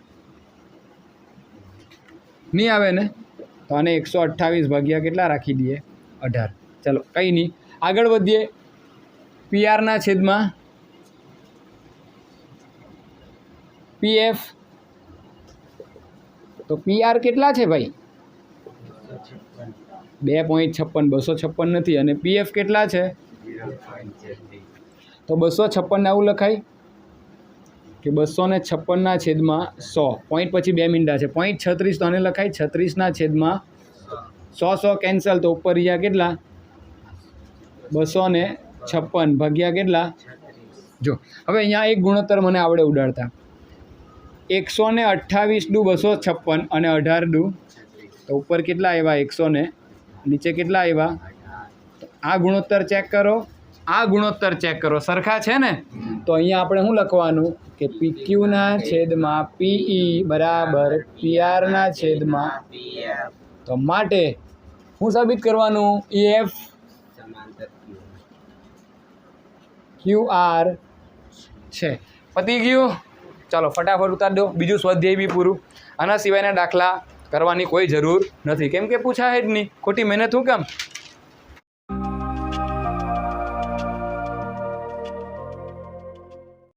નહીં આવે ને? તો આને 128 ભાગ્યા કેટલા રાખી દઈએ? 18. ચલો કંઈ નહીં, આગળ વધીએ. PRના છેદમાં PF. તો PR કેટલા છે ભાઈ? 2.56. 256 નથી. અને PF કેટલા છે? તો 256 ને આવું લખાય કે 256ના છેદમાં 100. પોઈન્ટ પછી 2 મીંડા છે. 0.36 તો આને લખાય 36ના છેદમાં 100 કેન્સલ. તો ઉપર રહ્યા કેટલા? 256 ભાગ્યા કેટલા? જો હવે અહીંયા એક ગુણોત્તર મને આવડે ઉડાડતા. 128 દુ 256 અને 18 દુ, તો ઉપર કેટલા આવ્યા? 100 ને નીચે કેટલા આવ્યા? આ ગુણોત્તર ચેક કરો, આ ગુણોત્તર ચેક કરો, સરખા છે ને? તો અહીંયા આપણે શું લખવાનું કે PQના છેદમાં PE બરાબર PRના છેદમાં. તો માટે શું સાબિત કરવાનું? EF QR છે. પતી ગયું. ચાલો ફટાફટ ઉતાર દો. બીજું સ્વાધ્યાય બી પૂરું. આના સિવાયના દાખલા કરવાની કોઈ જરૂર નથી, કેમ કે પૂછાય જ નહીં. ખોટી મહેનત હું કેમ?